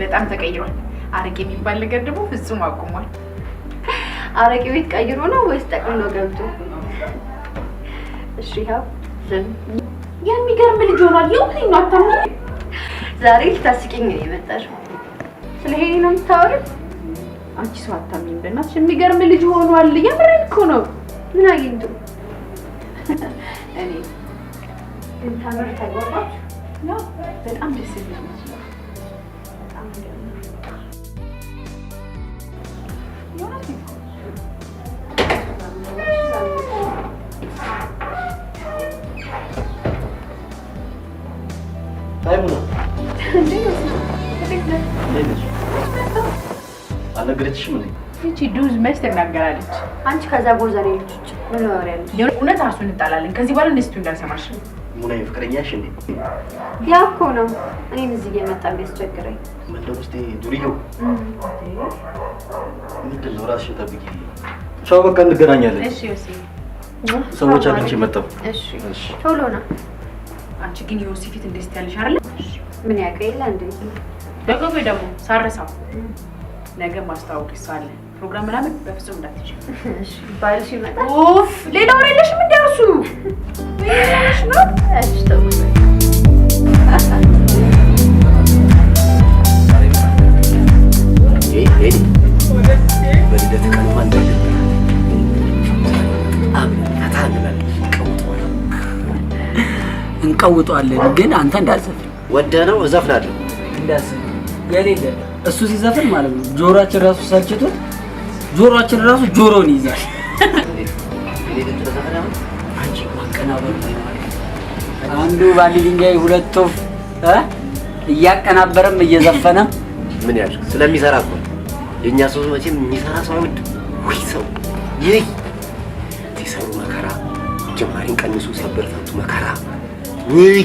Speaker 14: በጣም ተቀይሯል። አረቄ የሚባል ነገር ደግሞ ፍጹም አቁሟል።
Speaker 7: አረቄ ቤት ቀይሮ ነው ወይስ ጠቅልሎ ገብቶ? እሺ ያው
Speaker 14: የሚገርም ልጅ ሆኗል። የውልኝ ነው አታምኚ?
Speaker 7: ዛሬ ልታስቂኝ ነው የመጣሽው። ስለ ሄኒ ነው የምታወሪው?
Speaker 14: አንቺ ሰው አታምኚኝ በእናትሽ። የሚገርም ልጅ ሆኗል። የምሬን እኮ ነው።
Speaker 7: ምን አግኝቶ?
Speaker 14: እኔ
Speaker 7: ግን ታምር ታጓጓች
Speaker 14: ነው። በጣም ደስ ይላል።
Speaker 3: አልነገረችሽም እንዴ?
Speaker 14: እቺ ዱዝ መች ትናገራለች?
Speaker 7: አንቺ ከዛ ጎዘሬ ልጅ ምን ወሬያለሽ?
Speaker 14: እውነት ራሱ እንጣላለን። ከዚህ በኋላ እንደዚህ እንዳልሰማሽ።
Speaker 3: ሙናዬ ፍቅረኛሽ እንዴ?
Speaker 7: ያ እኮ ነው እኔን እዚህ እየመጣ ቢያስቸግረኝ።
Speaker 3: መንደር ውስጥ ዱርዬው ምንድን ነው? ራስሽን ጠብቂ። ቻው፣ በቃ እንገናኛለን።
Speaker 14: እሺ ዮሴ፣
Speaker 3: ሰዎች አግኝቼ መጣሁ።
Speaker 7: እሺ ቶሎ ና።
Speaker 14: አንቺ ግን ዮሴ ፊት እንደዚህ ያለሽ አይደል?
Speaker 7: ምን ያቀይላ እንዴ?
Speaker 14: ደግሞ ሳረሳው ነገ ማስተዋወቅ ይሳለ ፕሮግራም ምናምን በፍጹም እንዳትይሽ።
Speaker 7: እሺ ባልሽ ይመጣል።
Speaker 14: ኡፍ ሌላ ወሬ የለሽም እንዴ? እርሱ ወይስ ነው?
Speaker 7: እሺ ተውኩ።
Speaker 15: በልደት ቀንማ
Speaker 4: እንቀውጠዋለን፣ ግን አንተ እንዳትዘፍን።
Speaker 15: ወደህ ነው? እዘፍናለሁ።
Speaker 4: እንዳትዘፍን የሌለ እሱ ሲዘፍን ማለት ነው ጆሮአችን ራሱ ሰልችቶት ጆሮአችን ራሱ ጆሮን ይይዛል። አንቺ ማቀናበር ነው። አንዱ ባንድ ድንጋይ ሁለት ወፍ እያቀናበረም እየዘፈነም
Speaker 15: ምን ያድርግ? ስለሚሰራ እኮ የእኛ ሰው መቼም የሚሰራ ሰው አይወድም። ወይ ሰው ይህ ሲሰሩ መከራ፣ ጀማሪን ቀንሱ ሲያበረታቱ መከራ። ወይ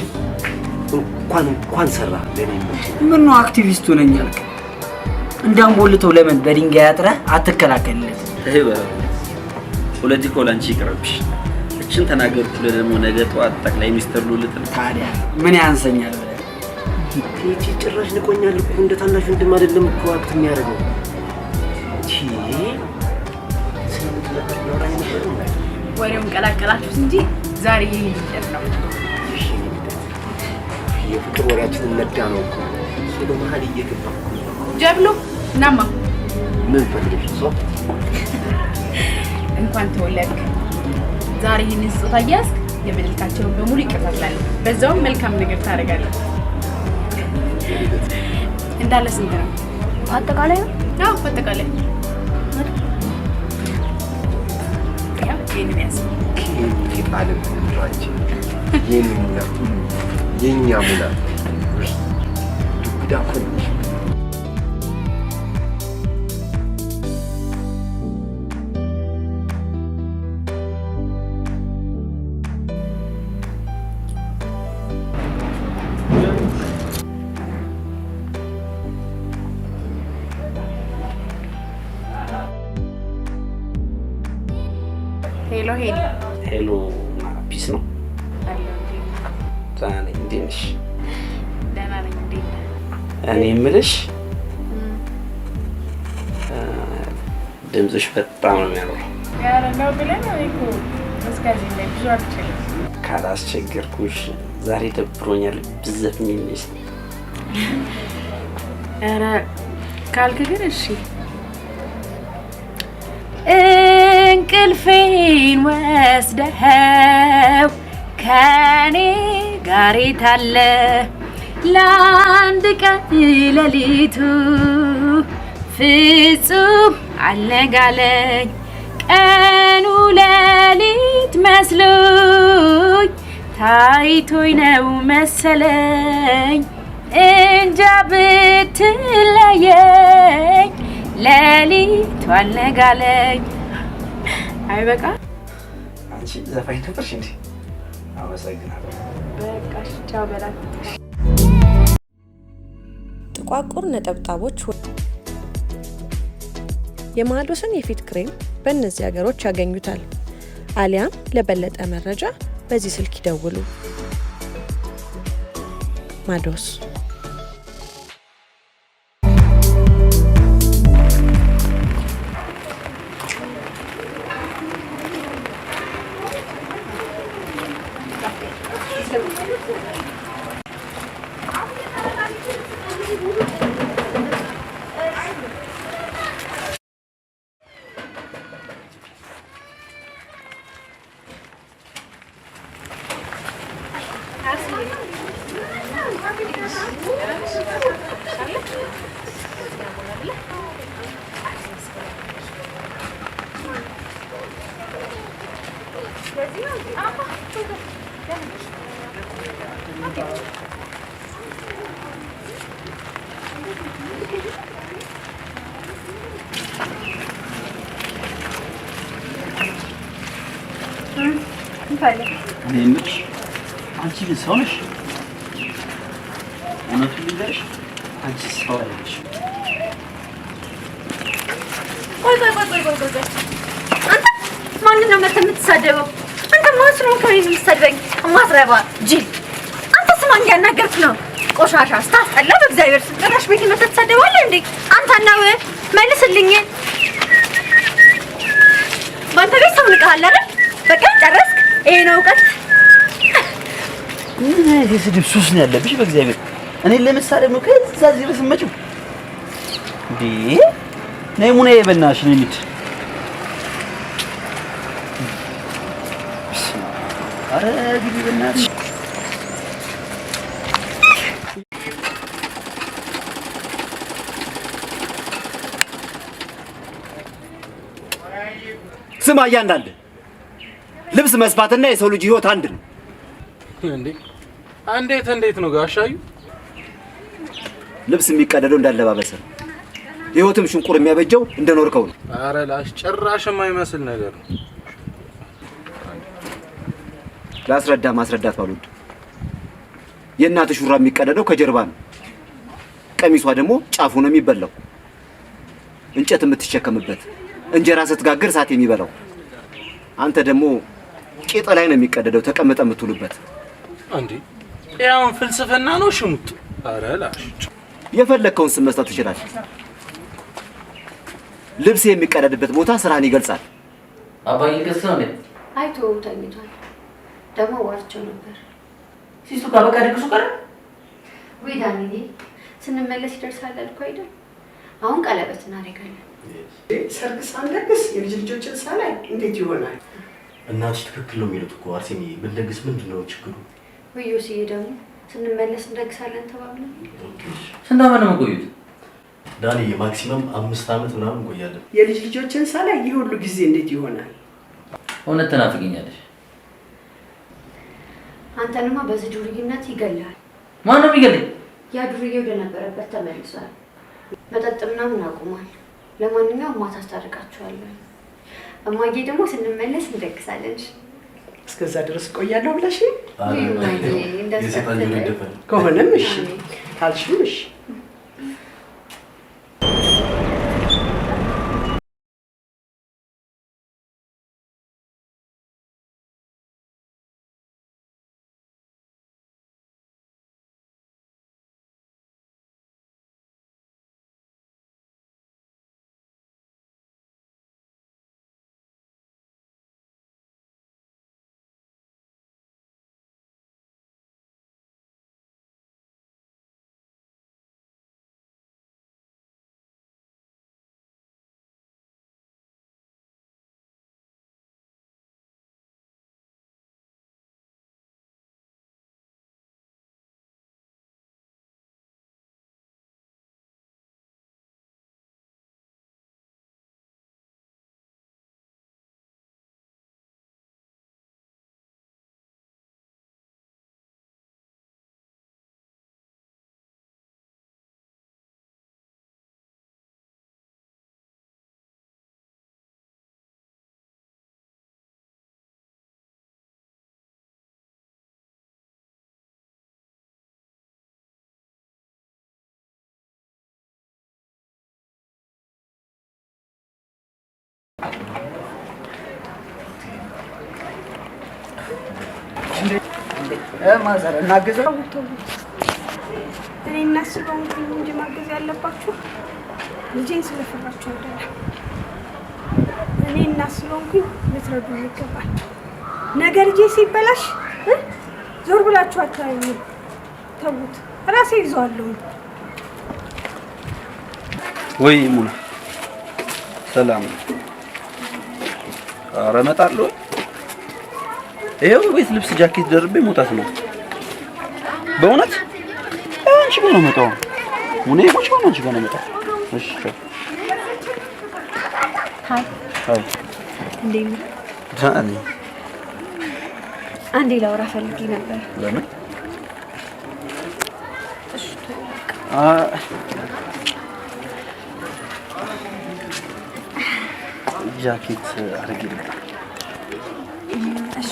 Speaker 15: እንኳን ሰራ። ለኔ
Speaker 4: ምን ነው አክቲቪስቱ ነኝ አልክ? እንዳንቦልተው ለምን በድንጋይ አጥረህ አትከላከልለት?
Speaker 6: ፖለቲካው ላንቺ ይቅርብሽ። እችን ተናገርኩ ደግሞ ነገ ጠዋት ጠቅላይ ሚኒስትር ሉልት
Speaker 4: ታዲያ ምን ያንሰኛል ብለህ
Speaker 15: እቺ ጭራሽ ንቆኛል እኮ እንደ ታናሽ ወንድም አይደለም እኮ አክት የሚያደርገው።
Speaker 14: ወሬውን ቀላቀላችሁት እንጂ ዛሬ ይሄ ይደር ነው።
Speaker 15: የፍቅር ወሬያችን ነዳ ነው እኮ እሱ በመሀል እየገባ
Speaker 14: ጀብሎ ናማ
Speaker 15: ምን ፈልገሽ ሰው
Speaker 14: እንኳን ተወለድክ። ዛሬ ይህንን ስጦታ እያዝክ የምንልካቸውን በሙሉ ይቅርታ ትላለህ። በዛውም መልካም ነገር ታደርጋለህ። እንዳለ ስንት ነው
Speaker 7: አጠቃላይ?
Speaker 14: አዎ አጠቃላይ ይሄንን ያዝ።
Speaker 15: ይጣልም እንራጭ የኛ ሙላ ዱዳ ኮን
Speaker 6: ሄሎ ፒስ ነው። ዛኔ እንዴት ነሽ?
Speaker 14: ደህና ነኝ። እንዴት ነህ?
Speaker 6: እኔ የምልሽ ድምፅሽ በጣም ነው የሚያምረው።
Speaker 14: ኧረ ነው ብለህ ነው እኮ እስከዚህ ላይ ብዙ አልችልም።
Speaker 6: ካላስቸገርኩሽ ዛሬ ደብሮኛል ብዘፍኝልሽ።
Speaker 14: ኧረ ካልክ ግን እሺ። እንቅልፌን ወስደኸው ከኔ ጋር ታለ ለአንድ ቀን ሌሊቱ ፍጹም አልነጋለኝ ቀኑ ሌሊት መስሎኝ ታይቶኝ ነው መሰለኝ እንጃ ብትለየኝ ሌሊቱ አልነጋለኝ። አይበቃ
Speaker 6: አንቺ ዘፋኝ ነበርሽ እንዴ? አመሰግናለሁ።
Speaker 14: በቃ ቻው በላት።
Speaker 1: ጥቋቁር ነጠብጣቦች የማዶስን የፊት ክሬም በእነዚህ ሀገሮች ያገኙታል። አሊያም ለበለጠ መረጃ በዚህ ስልክ ይደውሉ። ማዶስ
Speaker 7: እንፈልግ።
Speaker 6: እኔ የምልሽ አንቺ ግን ሰው ነሽ? እውነቱን ልንገርሽ አንቺ ሰው አይደለሽ።
Speaker 7: ቆይ አንተ ማንን ነው መተህ የምትሳደበው? አንተ ማስረው ከኔ የምትሰድበኝ ማስረባ ጅል። አንተ ስማን ያናገርክ ነው ቆሻሻ ስታስጠላ። በእግዚአብሔር ስም ጭራሽ ቤት መተህ ትሰደባለህ እንዴ? አንተ ነው መልስልኝ። ባንተ ቤት ሰው ንቀሃል አይደል? በቃ ጨረስክ? ይሄ ነው እውቀት?
Speaker 6: ምን አይነት የስድብ ሱስ ነው ያለብሽ? በእግዚአብሔር እኔ ለምሳሌ ነው ከዛ እዚህ ድረስ መጪው እንዴ? ነይ ሙናዬ በእናትሽ ነይ እንሂድ። ኧረ ግቢ በእናትሽ።
Speaker 2: ስማ እያንዳንድ ልብስ መስፋትና የሰው ልጅ ህይወት አንድ ነው
Speaker 16: እንዴ? እንዴት ነው ጋሻዩ?
Speaker 2: ልብስ የሚቀደደው እንዳለባበስ ነው። ህይወትም ሽንቁር የሚያበጀው እንደኖርከው ነው።
Speaker 16: ኧረ ላሽ ጭራሽ የማይመስል ነገር ነው።
Speaker 2: ላስረዳ ማስረዳት ባልወድ የእናትህ ሹራ የሚቀደደው ከጀርባ ነው። ቀሚሷ ደግሞ ጫፉ ነው የሚበላው። እንጨት የምትሸከምበት እንጀራ ስትጋግር እሳት የሚበላው። አንተ ደግሞ ቂጥ ላይ ነው የሚቀደደው ተቀምጠ የምትውልበት።
Speaker 16: እንዴ ያውን ፍልስፍና ነው ሽሙጥ። ኧረ ላሽ
Speaker 2: የፈለከውን ስም መስጠት ትችላለህ። ልብስ የሚቀደድበት ቦታ ስራን ይገልጻል።
Speaker 12: አባዬ ከሰ ነው
Speaker 7: አይቶ ተኝቷል። ደግሞ ዋርቸው ነበር።
Speaker 12: ሲሱ ጋር በቃ ደግሱ ቀረ
Speaker 7: ወይ ዳንዬ፣ ስንመለስ ይደርሳል አልኩ አይደል? አሁን ቀለበት እናደርጋለን።
Speaker 3: ሰርግ ሳንደግስ የልጅ ልጆችን ሳላይ እንዴት ይሆናል?
Speaker 15: እናትሽ ትክክል ነው የሚሉት እኮ አርሴኒ። ብንደግስ ምንድን ነው ችግሩ?
Speaker 7: ወዮስዬ ደግሞ ስንመለስ እንደግሳለን ተባብለን።
Speaker 12: ስንት ዓመት ነው የምትቆዩት?
Speaker 15: ዳኒ የማክሲመም 5 ዓመት ምናምን እንቆያለን።
Speaker 3: የልጅ ልጆችን ሳላይ ይህ ሁሉ ጊዜ እንዴት ይሆናል?
Speaker 12: እውነት ትናፍቀኛለሽ።
Speaker 7: አንተንማ በዚህ ዱርዬነት ይገላል።
Speaker 12: ማን ነው የሚገልኝ?
Speaker 7: ያ ዱርዬ ወደ ነበረበት ተመልሷል። መጠጥ ምናምን አቁሟል። ለማንኛውም ማታ አስታርቃችኋለሁ። እማዬ ደግሞ ስንመለስ እንደግሳለን።
Speaker 3: እስከዛ ድረስ እቆያለሁ ብለሽ
Speaker 15: የሴጣን ጆሮ ይደፈን
Speaker 3: ከሆነም እሺ ካልሽም እሺ። ማዘር እናግዘው።
Speaker 8: እኔ እናስበው እንጂ ማገዝ ያለባችሁ ልጄን ስለፈራችሁ አይደለም። እኔ እናስበው እንጂ ልትረዱ ይገባል። ነገ ልጄ ሲበላሽ ዞር ብላችሁ አታዩኝ። ተውት፣ ራሴ ይዘዋለሁ።
Speaker 6: ወይ ሙና ሰላም። ኧረ እመጣለሁ። ይሄው ቤት ልብስ ጃኬት ደርቤ መውጣት ነው። በእውነት አንቺ ጋር ነው የምመጣው። ሙኔ ቁጭ ብሎ አንቺ ጋር ነው የምመጣው። እሺ
Speaker 7: ሃይ
Speaker 6: ሃይ።
Speaker 7: እንዴት ነህ?
Speaker 6: ዳኒ
Speaker 7: አንዴ ላውራ ፈልጌ ነበር።
Speaker 6: ለምን?
Speaker 7: እሺ
Speaker 6: ጃኬት አድርጌ ልምጣ።
Speaker 7: እሺ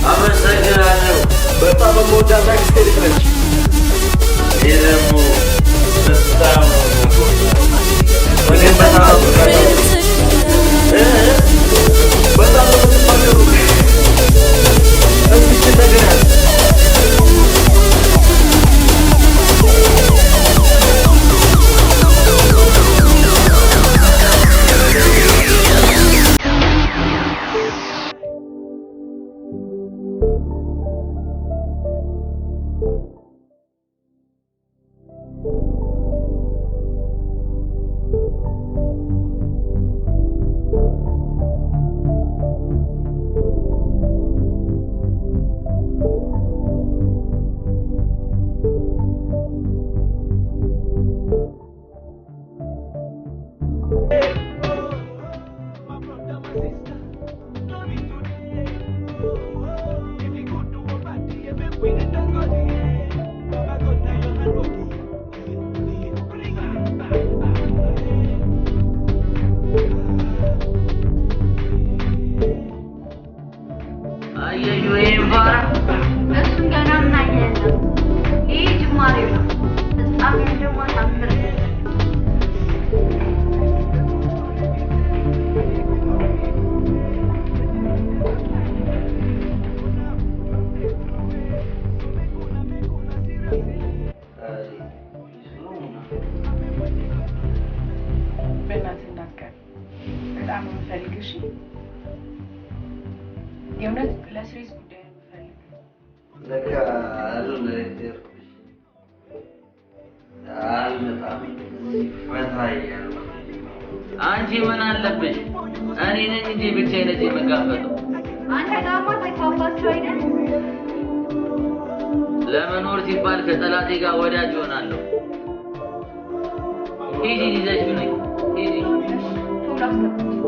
Speaker 3: አመሰግናለሁ። በጣም የምወዳት አክስቴ ልጅ ነች። ይህ ደግሞ በጣም እኔም በጣም በጣም ነው የምትፋቀሩ። እስኪ ነገር
Speaker 12: አንቺ ምን አለብሽ? እኔ ነኝ እንጂ ብቻዬን እዚህ የምጋፈጠው።
Speaker 7: አንተ ጋማ ተግባባችሁ አይደል?
Speaker 12: ለመኖር ሲባል ከጠላቴ ጋር ወዳጅ ሆናለሁ። ሂጂ ይዘሽው ነኝ። ሂጂ
Speaker 7: ቶሎ አስገባኝ።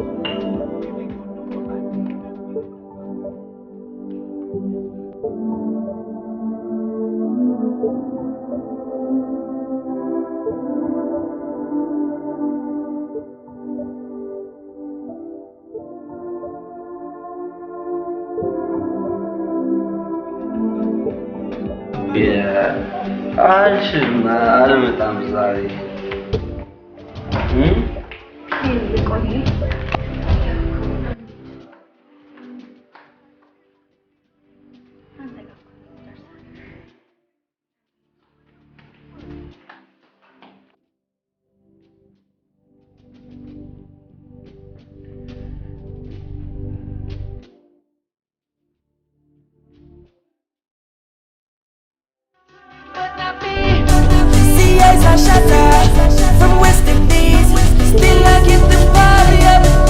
Speaker 6: አልሽማ አልመጣም ዛሬ
Speaker 17: From West Indies, still I get the party up.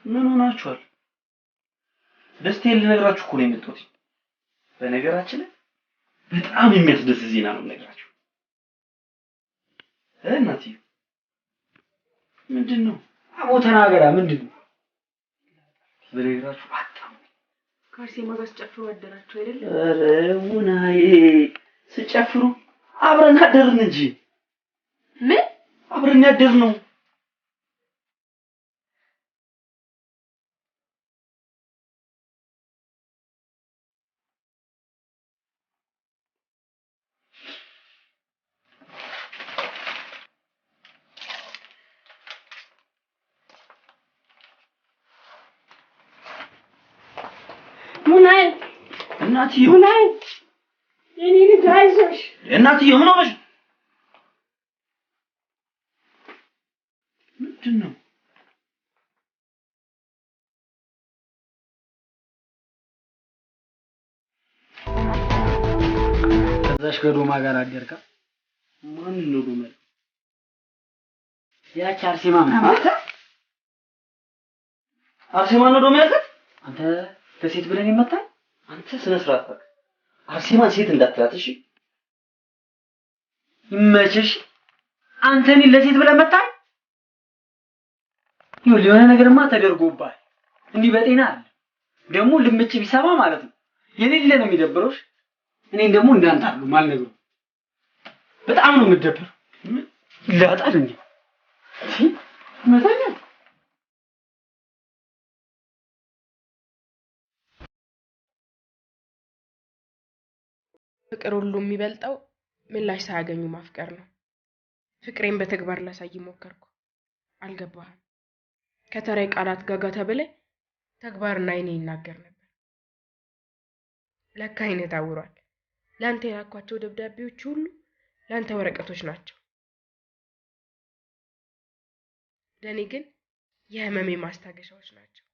Speaker 11: ምን ሆናችኋል? ደስታዬን ልነግራችሁ እኮ ነው የመጣሁት። በነገራችን ላይ በጣም የሚያስደስት ዜና ነው የምነግራችሁ። እናትዬ ምንድነው?
Speaker 4: አቦ ተናገራ። ምንድነው?
Speaker 11: በነገራችሁ በጣም
Speaker 8: ከአርሴማ ጋር ስጨፍሩ አደራችሁ አይደል?
Speaker 11: ኧረ ሙናዬ ስጨፍሩ አብረን አደርን እንጂ።
Speaker 8: ምን?
Speaker 11: አብረን ያደርነው።
Speaker 8: ሙናዬ
Speaker 11: እናትዬ
Speaker 8: ሙናዬ የኔ ልጅ አይዞሽ።
Speaker 11: እናትዬ ምን ሆነሽ? ምንድነው?
Speaker 4: ከዛሽ ከዶማ ጋር አደርካ?
Speaker 11: ማን ነው ዶማ?
Speaker 4: ያቺ አርሴማ ምናምን
Speaker 11: አርሴማ ነው ዶማ ያልከት?
Speaker 4: አንተ ለሴት ብለን ይመጣል?
Speaker 11: አንተ ስነ ስርዓት ታውቅ። አርሴማን ሴት እንዳትላት እሺ?
Speaker 4: ይመችሽ። አንተ እኔን ለሴት ብለን መጣል? ይኸውልህ የሆነ ነገርማ ተደርጎባል። እንዲህ በጤና አለ ደግሞ ልምጭ ቢሰማ ማለት ነው የሌለ ነው የሚደብረውሽ። እኔን ደግሞ እንዳንተ አሉ ማልነግሩ በጣም ነው የምደብር። ይላጣል እንዴ? እሺ መታኛ
Speaker 8: ፍቅር ሁሉ የሚበልጠው ምላሽ ሳያገኙ ማፍቀር ነው። ፍቅሬን በተግባር ላሳይ ሞከርኩ፣ አልገባህም። ከተራይ ቃላት ጋጋ ተብለ ተግባርና አይኔ ይናገር ነበር። ለካ አይኔ ታውሯል። ላንተ የላኳቸው ደብዳቤዎች ሁሉ ላንተ ወረቀቶች ናቸው። ለኔ ግን የህመሜ ማስታገሻዎች ናቸው።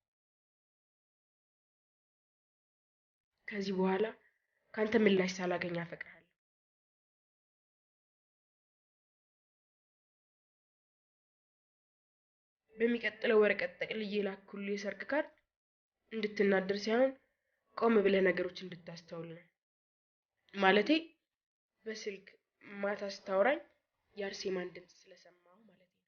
Speaker 8: ከዚህ በኋላ ካንተ ምላሽ ሳላገኝ አፈቅርሃለሁ። በሚቀጥለው ወረቀት ጠቅልዬ ላኩልህ የሰርግ ካርድ እንድትናደር ሳይሆን ቆም ብለህ ነገሮች እንድታስተውል ነው። ማለቴ በስልክ ማታ ስታወራኝ የአርሴማን ድምፅ ስለሰማሁ ማለት ነው።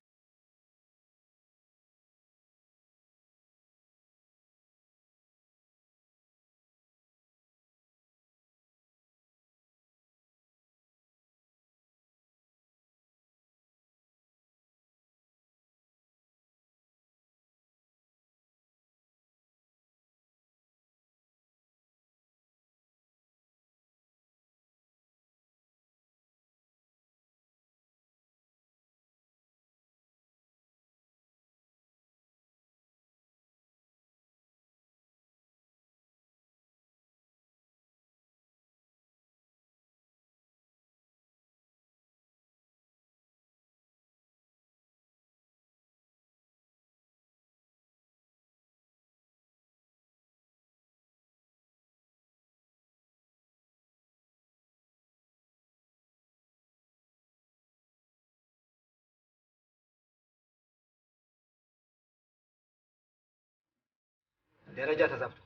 Speaker 2: ደረጃ ተዛብቷል።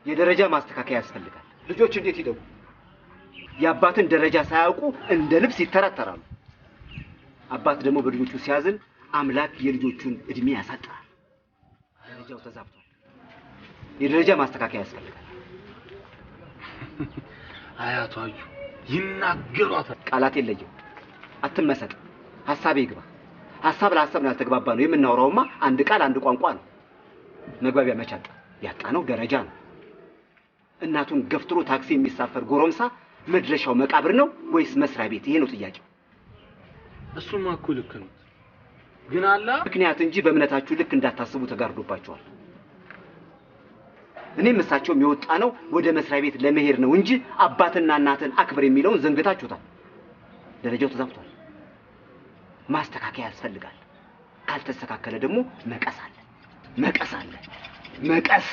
Speaker 2: የደረጃ ማስተካከያ ያስፈልጋል። ልጆች እንዴት ይደጉ? የአባትን ደረጃ ሳያውቁ እንደ ልብስ ይተራተራሉ። አባት ደግሞ በልጆቹ ሲያዝን አምላክ የልጆቹን እድሜ ያሳጥራል። ደረጃው ተዛብቷል። የደረጃ ማስተካከያ ያስፈልጋል።
Speaker 16: አያቷ አዩ ይናገሯታል።
Speaker 2: ቃላት የለየው። አትመሰጥ። ሐሳቤ ይግባ። ሐሳብ ለሐሳብ ነው ያልተግባባ ነው። የምናወራውማ አንድ ቃል አንድ ቋንቋ ነው። መግባቢያ መቻጣ ያጣነው ደረጃ ነው። እናቱን ገፍትሮ ታክሲ የሚሳፈር ጎረምሳ መድረሻው መቃብር ነው ወይስ መስሪያ ቤት? ይሄ ነው ጥያቄው።
Speaker 16: እሱማ እኮ ልክ ነው፣ ግን አላ
Speaker 2: ምክንያት እንጂ በእምነታችሁ ልክ እንዳታስቡ ተጋርዶባችኋል። እኔም እሳቸውም የወጣ ነው ወደ መስሪያ ቤት ለመሄድ ነው እንጂ አባትና እናትን አክብር የሚለውን ዘንግታችሁታል። ደረጃው ተዛብቷል። ማስተካከያ ያስፈልጋል። ካልተስተካከለ ደግሞ መቀስ አለ። መቀስ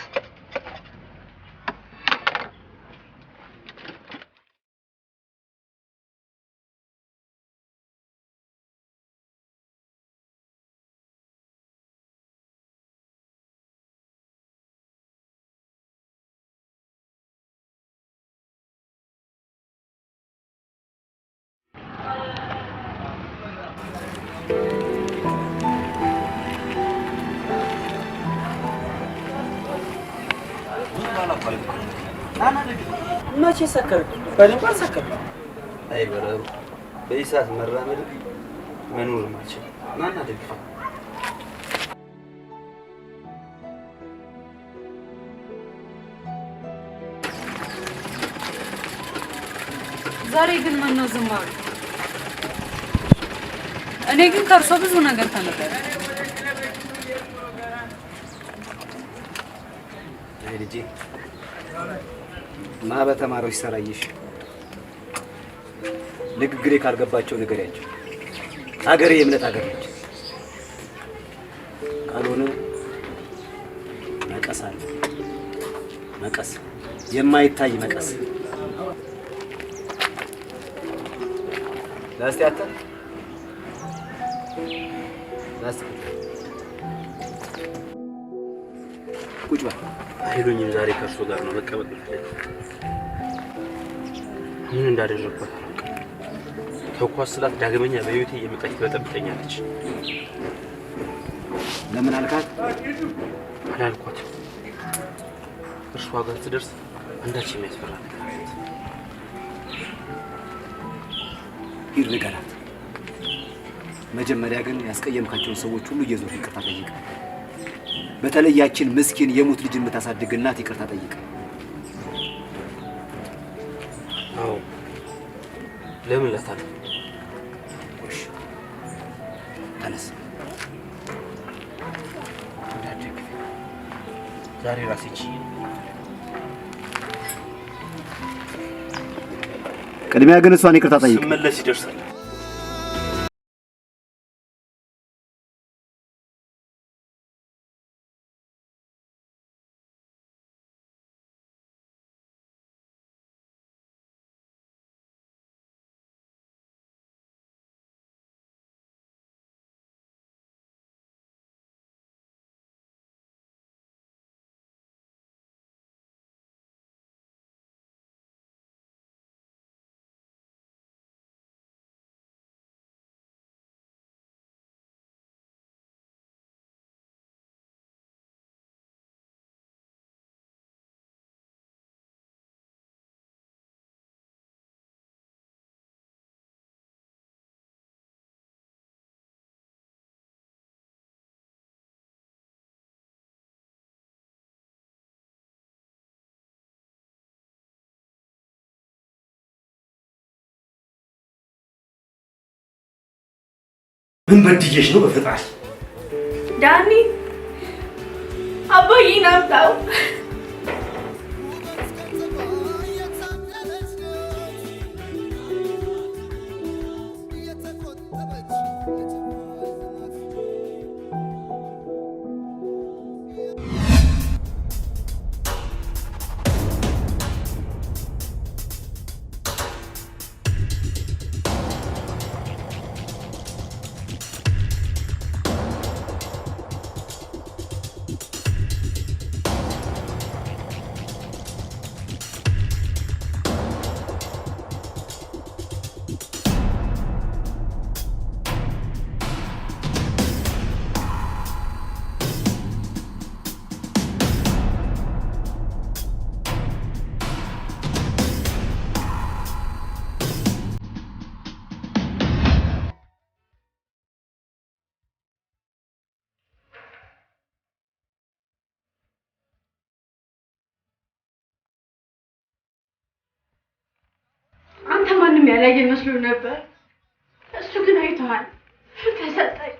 Speaker 3: መቼ ሰከረ? በደንብ አልሰከረ።
Speaker 6: አይ በረሩ በኢሳት መራመድ መኖር ማችል ማን አደግፋ
Speaker 17: ዛሬ ግን ማነው ዝም አሉ? እኔ ግን ከእርሶ ብዙ ነገር ተነገረ።
Speaker 2: አይ ልጄ ማበተማሪዎች ሰራይሽ ንግግሬ ካልገባቸው ንገሪያቸው። ሀገሬ የእምነት ሀገር ነች። ካልሆነ መቀስ አለ። መቀስ የማይታይ መቀስ ላስቲያተ ቁጭ በል።
Speaker 6: አይሉኝም ዛሬ ከእርሶ ጋር ነው መቀመጥ ነው። ምን እንዳደረግኳት ተኳስ ስላት ዳግመኛ በህይወቴ እየመጣች ትበጠብጠኛለች።
Speaker 2: ለምን አልካት?
Speaker 6: አላልኳት። እርሷ ጋር ትደርስ አንዳች የሚያስፈራ ነገር አለ።
Speaker 2: ሂድ ንገራት። መጀመሪያ ግን ያስቀየምካቸውን ሰዎች ሁሉ እየዞር ይቅርታ ጠይቅ። በተለይ ያችን ምስኪን የሙት ልጅ የምታሳድግ እናት ይቅርታ ጠይቅ።
Speaker 6: አዎ ለምን እላታለሁ?
Speaker 2: እሺ ተነስ።
Speaker 6: ዛሬ ራሴ ችዬ
Speaker 2: ቅድሚያ ግን እሷን ይቅርታ ጠይቅ።
Speaker 6: ስመለስ ይደርሳል።
Speaker 15: ምን በድዬሽ ነው በፈጣሪ?
Speaker 14: ዳኒ አባዬን አምጣው። ያላየ መስሎ ነበር። እሱ ግን አይተዋል። ተሰጠኝ።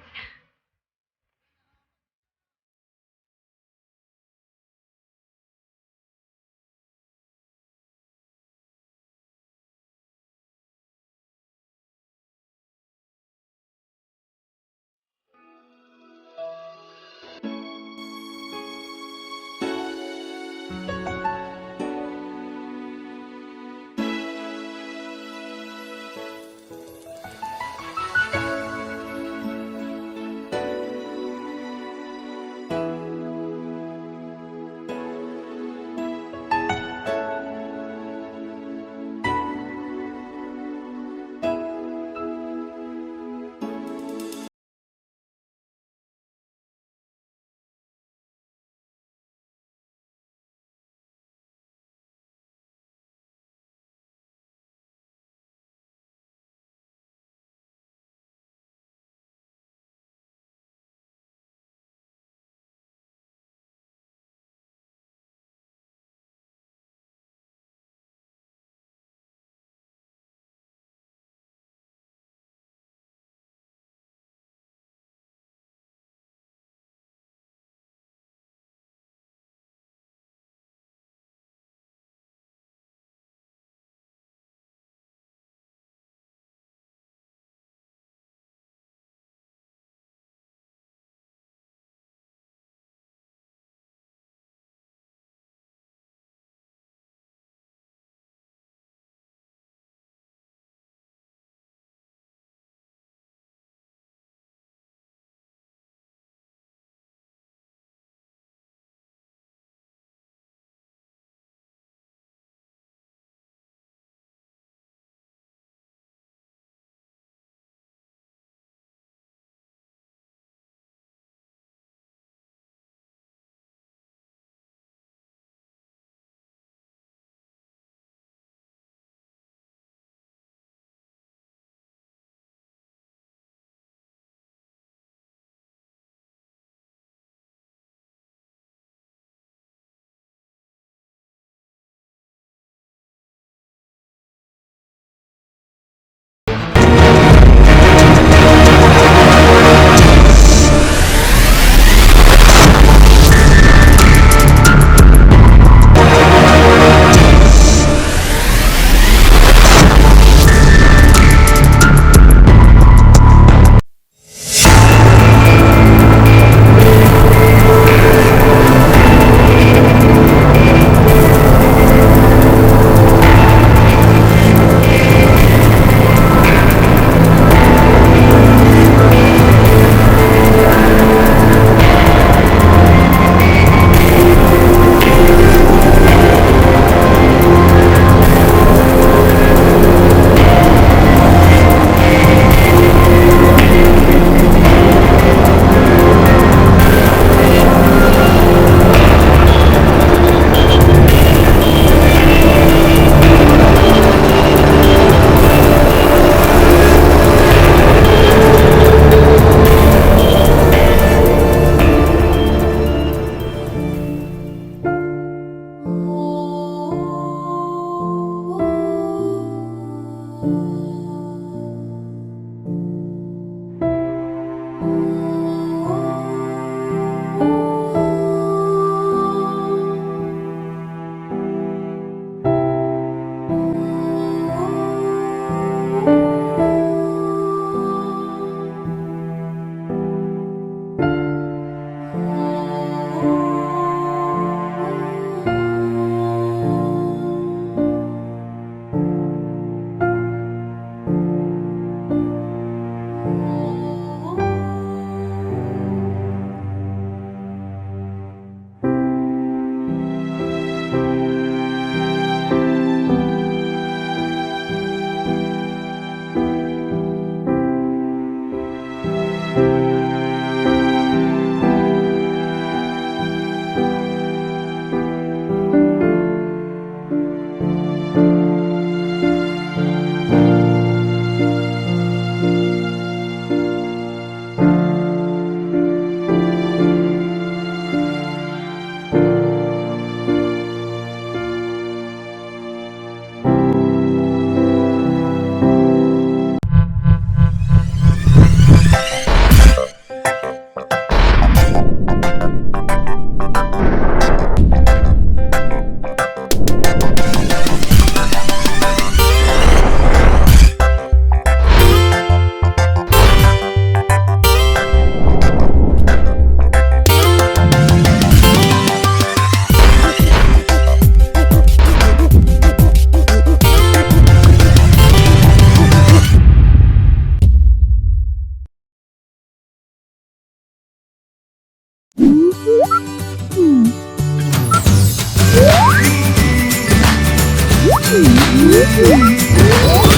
Speaker 18: Thank you.